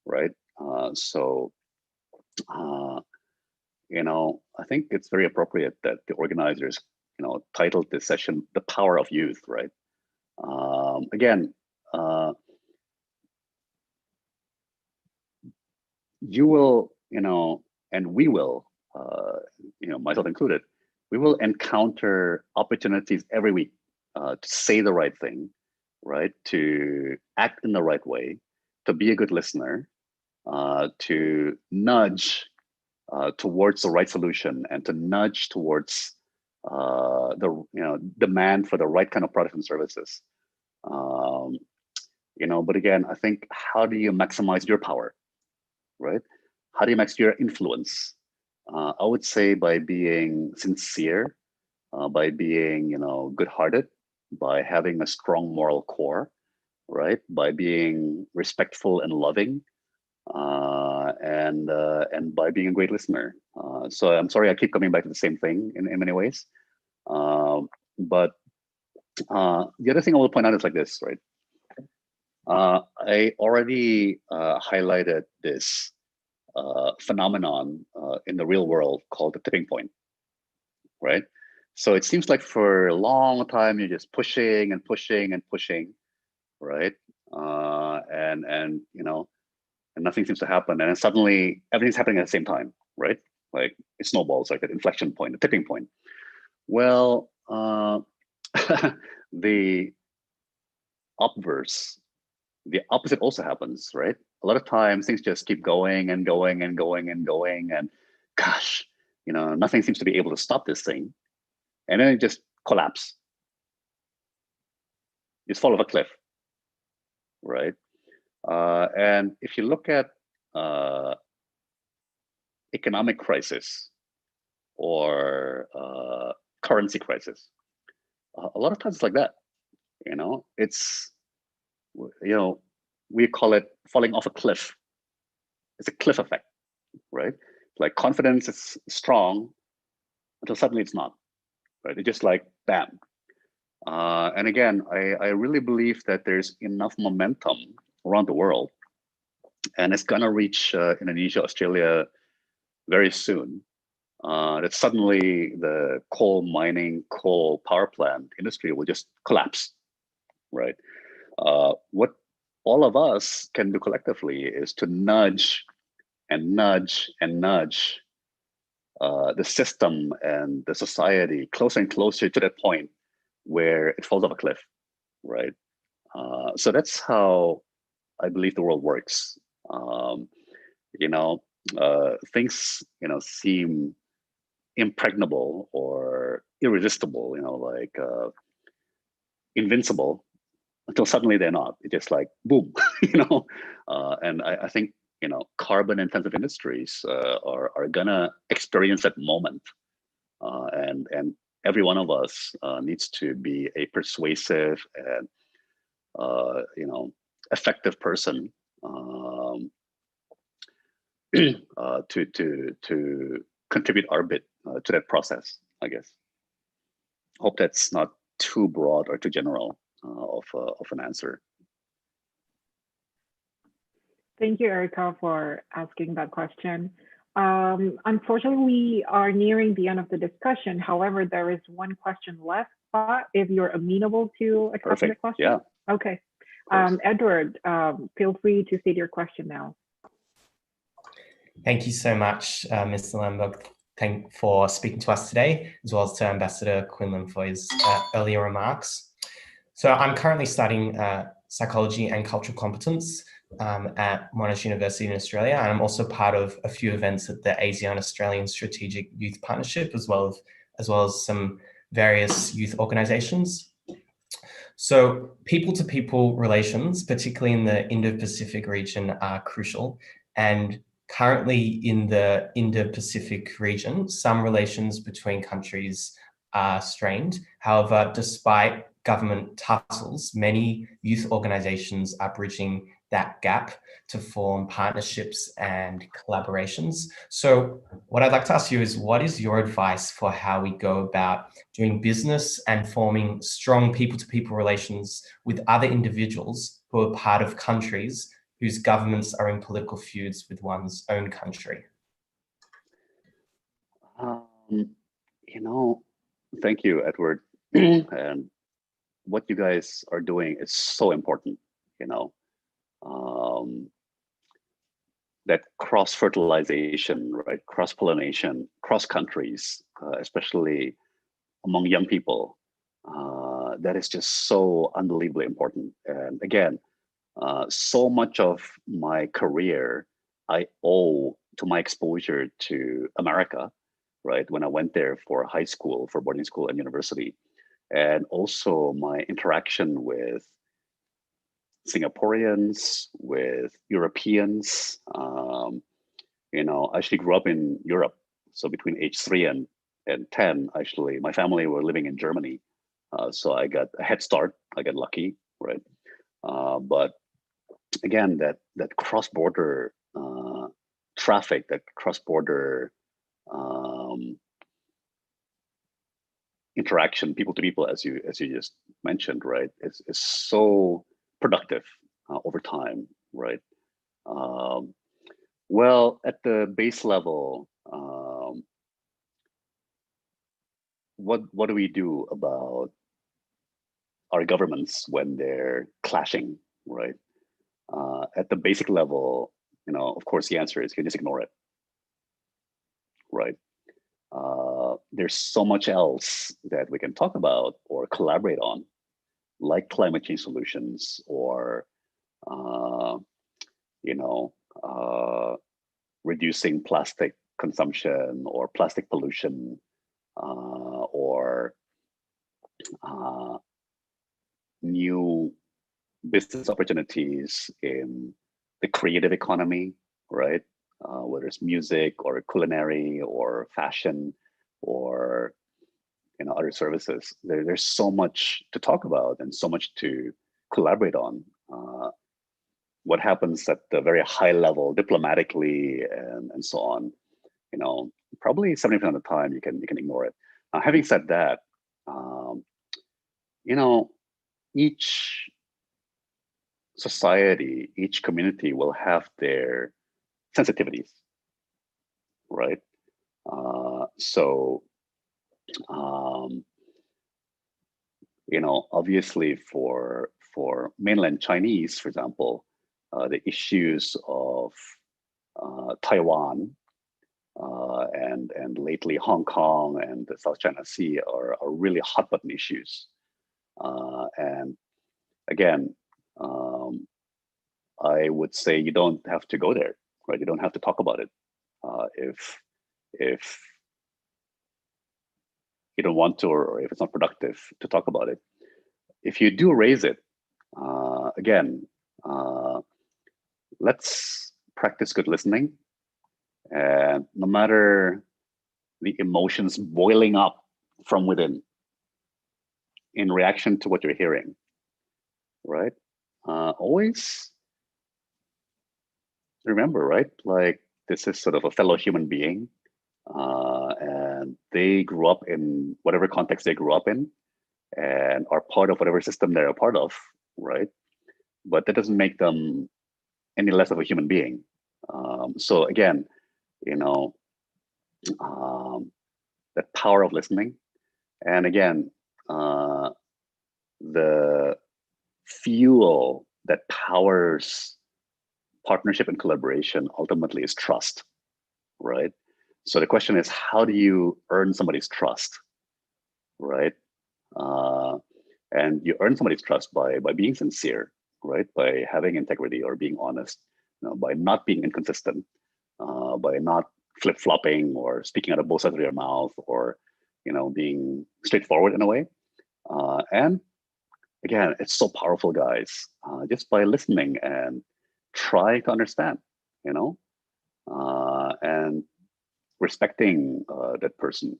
Speaker 3: right? I think it's very appropriate that the organizers, titled this session "The Power of Youth," right? Again, you will, and we will, myself included, we will encounter opportunities every week to say the right thing, right? To act in the right way, to be a good listener, to nudge towards the right solution, and to nudge towards the demand for the right kind of products and services. But again, I think, how do you maximize your power, right? How do you maximize your influence? I would say by being sincere, by being good-hearted, by having a strong moral core, right? By being respectful and loving, and by being a great listener. So I'm sorry I keep coming back to the same thing in many ways. But the other thing I will point out is like this, right? I already highlighted this phenomenon in the real world called the tipping point, right? So it seems like for a long time you're just pushing and pushing and pushing, right? And nothing seems to happen, and then suddenly everything's happening at the same time, right? Like it snowballs, like an inflection point, a tipping point. Well, the obverse, the opposite also happens, right? A lot of times things just keep going and going and going and going, and gosh, nothing seems to be able to stop this thing, and then it just collapses. It's fall off a cliff, right? And if you look at economic crisis or currency crisis, a lot of times it's like that. It's, we call it falling off a cliff. It's a cliff effect, right? Like confidence is strong until suddenly it's not, right? It's just like bam. And again, I really believe that there's enough momentum around the world, and it's gonna reach Indonesia, Australia very soon, that suddenly the coal mining, coal power plant industry will just collapse, right? What all of us can do collectively is to nudge and nudge and nudge the system and the society closer and closer to that point where it falls off a cliff, right? So that's how I believe the world works. Things seem impregnable or irresistible, like invincible, until suddenly they're not. It's just like boom, and I think carbon intensive industries are gonna experience that moment, and every one of us needs to be a persuasive and effective person to contribute our bit to that process, I guess. Hope that's not too broad or too general of an answer.
Speaker 1: Thank you, Erica, for asking that question. Unfortunately, we are nearing the end of the discussion. However, there is one question left, if you're amenable to accepting the question.
Speaker 3: Yeah.
Speaker 1: Okay. Edward, feel free to state your question now.
Speaker 8: Thank you so much, Mr. Lemberg, for speaking to us today, as well as to Ambassador Quinlan for his earlier remarks. So I'm currently studying psychology and cultural competence at Monash University in Australia, and I'm also part of a few events at the ASEAN and Australian Strategic Youth Partnership, as well as some various youth organizations. So people-to-people relations, particularly in the Indo-Pacific region, are crucial. And currently in the Indo-Pacific region, some relations between countries are strained. However, despite government tussles, many youth organizations are bridging that gap to form partnerships and collaborations. So what I'd like to ask you is, what is your advice for how we go about doing business and forming strong people-to-people relations with other individuals who are part of countries whose governments are in political feuds with one's own country?
Speaker 3: You know, thank you, Edward. And what you guys are doing is so important, you know. That cross-fertilization, right? Cross-pollination, cross countries, especially among young people, that is just so unbelievably important. And again, so much of my career I owe to my exposure to America, right? When I went there for high school, for boarding school and university, and also my interaction with Singaporeans, with Europeans. You know, I actually grew up in Europe. So between age 3 and 10, actually, my family were living in Germany. So I got a head start. I got lucky, right? But again, that cross-border traffic, that cross-border interaction, people to people, as you just mentioned, right, is so productive over time, right? Well, at the base level, what do we do about our governments when they're clashing, right? At the basic level, you know, of course, the answer is you just ignore it, right? There's so much else that we can talk about or collaborate on, like climate change solutions or, you know, reducing plastic consumption or plastic pollution, or new business opportunities in the creative economy, right? Whether it's music or culinary or fashion or, you know, other services. There's so much to talk about and so much to collaborate on. What happens at the very high level diplomatically and so on, you know, probably 70% of the time you can ignore it. Having said that, you know, each society, each community will have their sensitivities, right? So, you know, obviously for mainland Chinese, for example, the issues of Taiwan and lately Hong Kong and the South China Sea are really hot button issues. And again, I would say you don't have to go there, right? You don't have to talk about it if you don't want to, or if it's not productive to talk about it. If you do raise it, again, let's practice good listening. And no matter the emotions boiling up from within in reaction to what you're hearing, right? Always remember, right? Like, this is sort of a fellow human being, and they grew up in whatever context they grew up in and are part of whatever system they're a part of, right? But that doesn't make them any less of a human being. So again, you know, that power of listening. And again, the fuel that powers partnership and collaboration ultimately is trust, right? So the question is, how do you earn somebody's trust, right? And you earn somebody's trust by being sincere, right? By having integrity or being honest, you know, by not being inconsistent, by not flip-flopping or speaking out of both sides of your mouth, or, you know, being straightforward in a way. And again, it's so powerful, guys, just by listening and try to understand, you know, and respecting that person,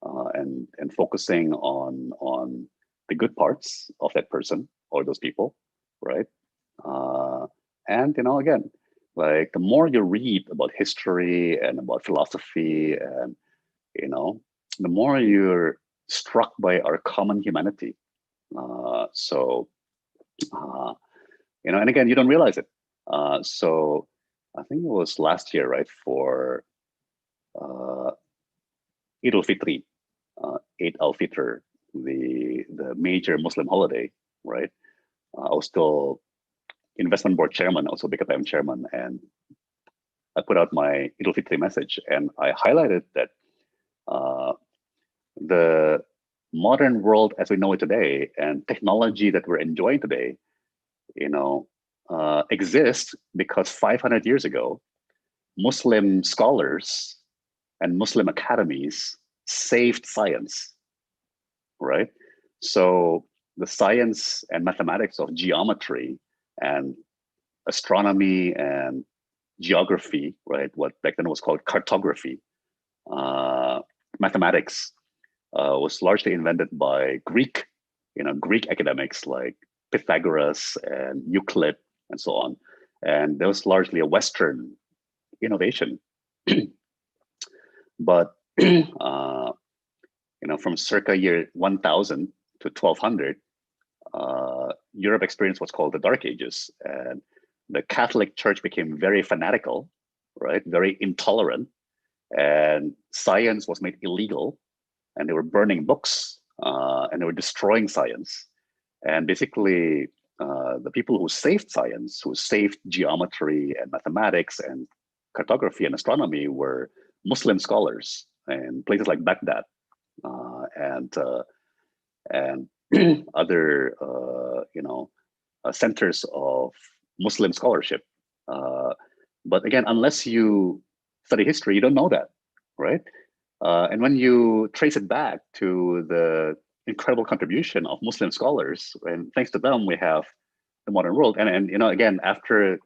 Speaker 3: and focusing on the good parts of that person or those people, right? And again, like the more you read about history and about philosophy, and the more you're struck by our common humanity. And again, you don't realize it. So I think it was last year, right, for Eid al-Fitr, Eid al-Fitr, the major Muslim holiday, right? I was still investment board chairman, also because I'm chairman, and I put out my Eid al-Fitr message, and I highlighted that the modern world as we know it today and technology that we're enjoying today, exists because 500 years ago, Muslim scholars and Muslim academies saved science, right? So the science and mathematics of geometry and astronomy and geography, right? What back then was called cartography, mathematics was largely invented by Greek academics like Pythagoras and Euclid and so on. And that was largely a Western innovation. But from circa year 1000 to 1200, Europe experienced what's called the Dark Ages, and the Catholic Church became very fanatical, right? Very intolerant, and science was made illegal, and they were burning books, and they were destroying science. And basically, the people who saved science, who saved geometry and mathematics and cartography and astronomy, were Muslim scholars in places like Baghdad and other centers of Muslim scholarship. But again, unless you study history, you don't know that, right? And when you trace it back to the incredible contribution of Muslim scholars, and thanks to them, we have the modern world. And again, after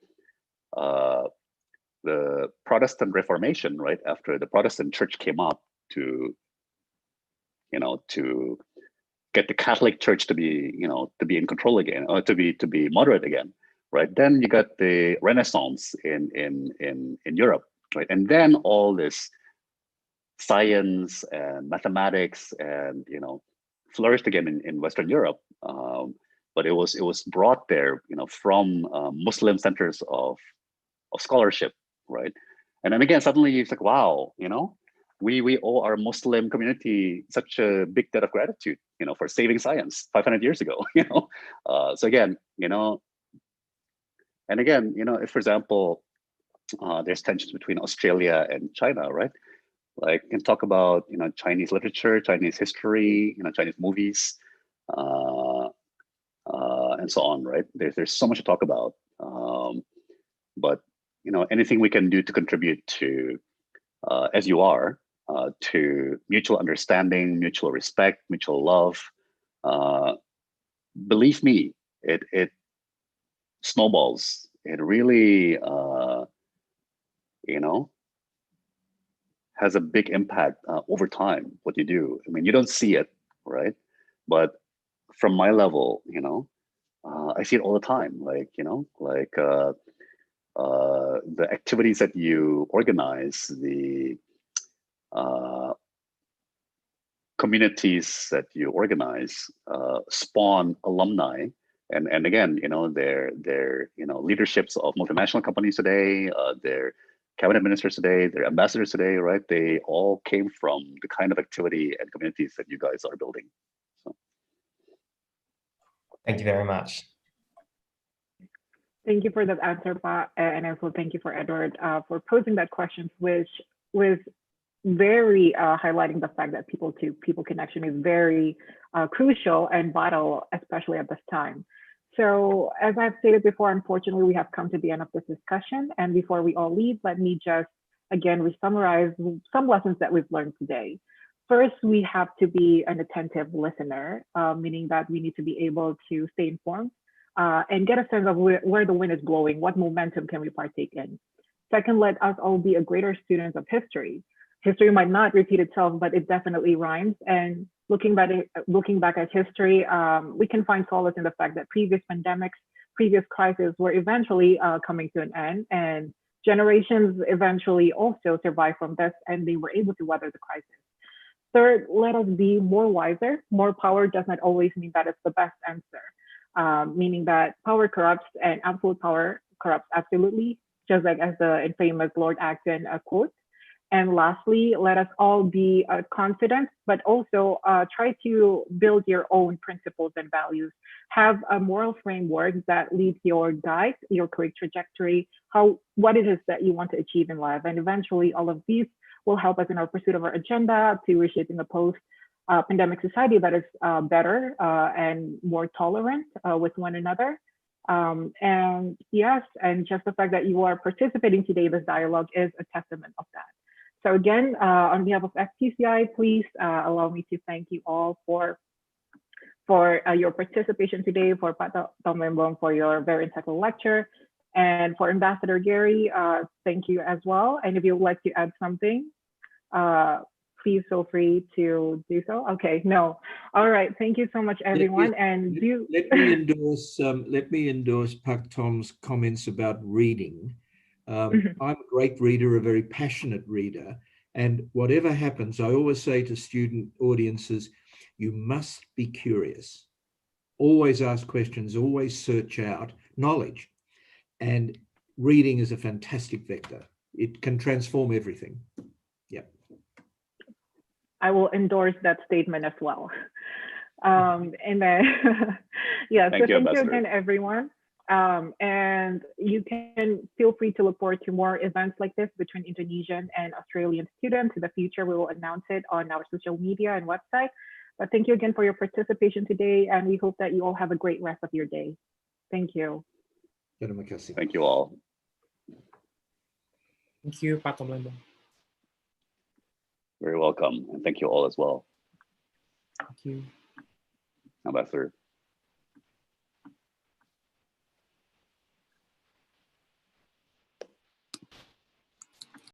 Speaker 3: the Protestant Reformation, right, after the Protestant Church came up to get the Catholic Church to be in control again, or to be moderate again, right? Then you got the Renaissance in Europe, right? And then all this science and mathematics and flourished again in Western Europe. But it was brought there, from Muslim centers of scholarship, right? And then again, suddenly it's like, wow, we owe our Muslim community such a big debt of gratitude, for saving science 500 years ago, So again, and again, if, for example, there's tensions between Australia and China, right? Like, you can talk about, Chinese literature, Chinese history, Chinese movies, and so on, right? There's so much to talk about. But, anything we can do to contribute to, as you are, to mutual understanding, mutual respect, mutual love, believe me, it snowballs. It really, has a big impact over time, what you do. I mean, you don't see it, right? But from my level, I see it all the time. Like, the activities that you organize, the communities that you organize spawn alumni, and again, they're leaderships of multinational companies today, they're cabinet ministers today, they're ambassadors today, right? They all came from the kind of activity and communities that you guys are building. So.
Speaker 8: Thank you very much.
Speaker 1: Thank you for that answer, Pa, and also thank you for Edward for posing that question, which was very highlighting the fact that people-to-people connection is very crucial and vital, especially at this time. So as I've stated before, unfortunately, we have come to the end of this discussion. And before we all leave, let me just, again, re-summarize some lessons that we've learned today. First, we have to be an attentive listener, meaning that we need to be able to stay informed and get a sense of where the wind is blowing, what momentum can we partake in. Second, let us all be a greater students of history. history might not repeat itself, but it definitely rhymes. And looking back at history, we can find solace in the fact that previous pandemics, previous crises were eventually coming to an end, and generations eventually also survived from this, and they were able to weather the crisis. Third, let us be more wiser. More power does not always mean that it's the best answer, meaning that power corrupts and absolute power corrupts absolutely, just like as the infamous Lord Acton quote. And lastly, let us all be confident, but also try to build your own principles and values. Have a moral framework that leads your guide, your career trajectory, what it is that you want to achieve in life. And eventually all of these will help us in our pursuit of our agenda to reshaping a post-pandemic society that is better and more tolerant with one another. And yes, and just the fact that you are participating today in this dialogue is a testament of that. So again, on behalf of FPCI, please allow me to thank you all for your participation today, for Pat Tom Lembong for your very insightful lecture, and for Ambassador Gary, thank you as well. And if you would like to add something, please feel free to do so. Okay, no. All right, thank you so much, everyone.
Speaker 2: Let me endorse Pak Tom's comments about reading. I'm a great reader, a very passionate reader, and whatever happens, I always say to student audiences, you must be curious. Always ask questions, always search out knowledge. And reading is a fantastic vector. It can transform everything. Yeah.
Speaker 1: I will endorse that statement as well. And then, yeah,
Speaker 3: thank you
Speaker 1: again, everyone. And you can feel free to look forward to more events like this between Indonesian and Australian students. In the future, we will announce it on our social media and website. But thank you again for your participation today, and we hope that you all have a great rest of your day. Thank you.
Speaker 3: Thank you all.
Speaker 9: Thank you, Pak Tom Lembong.
Speaker 3: Very welcome, and thank you all as well.
Speaker 9: Thank you.
Speaker 3: Ambassador.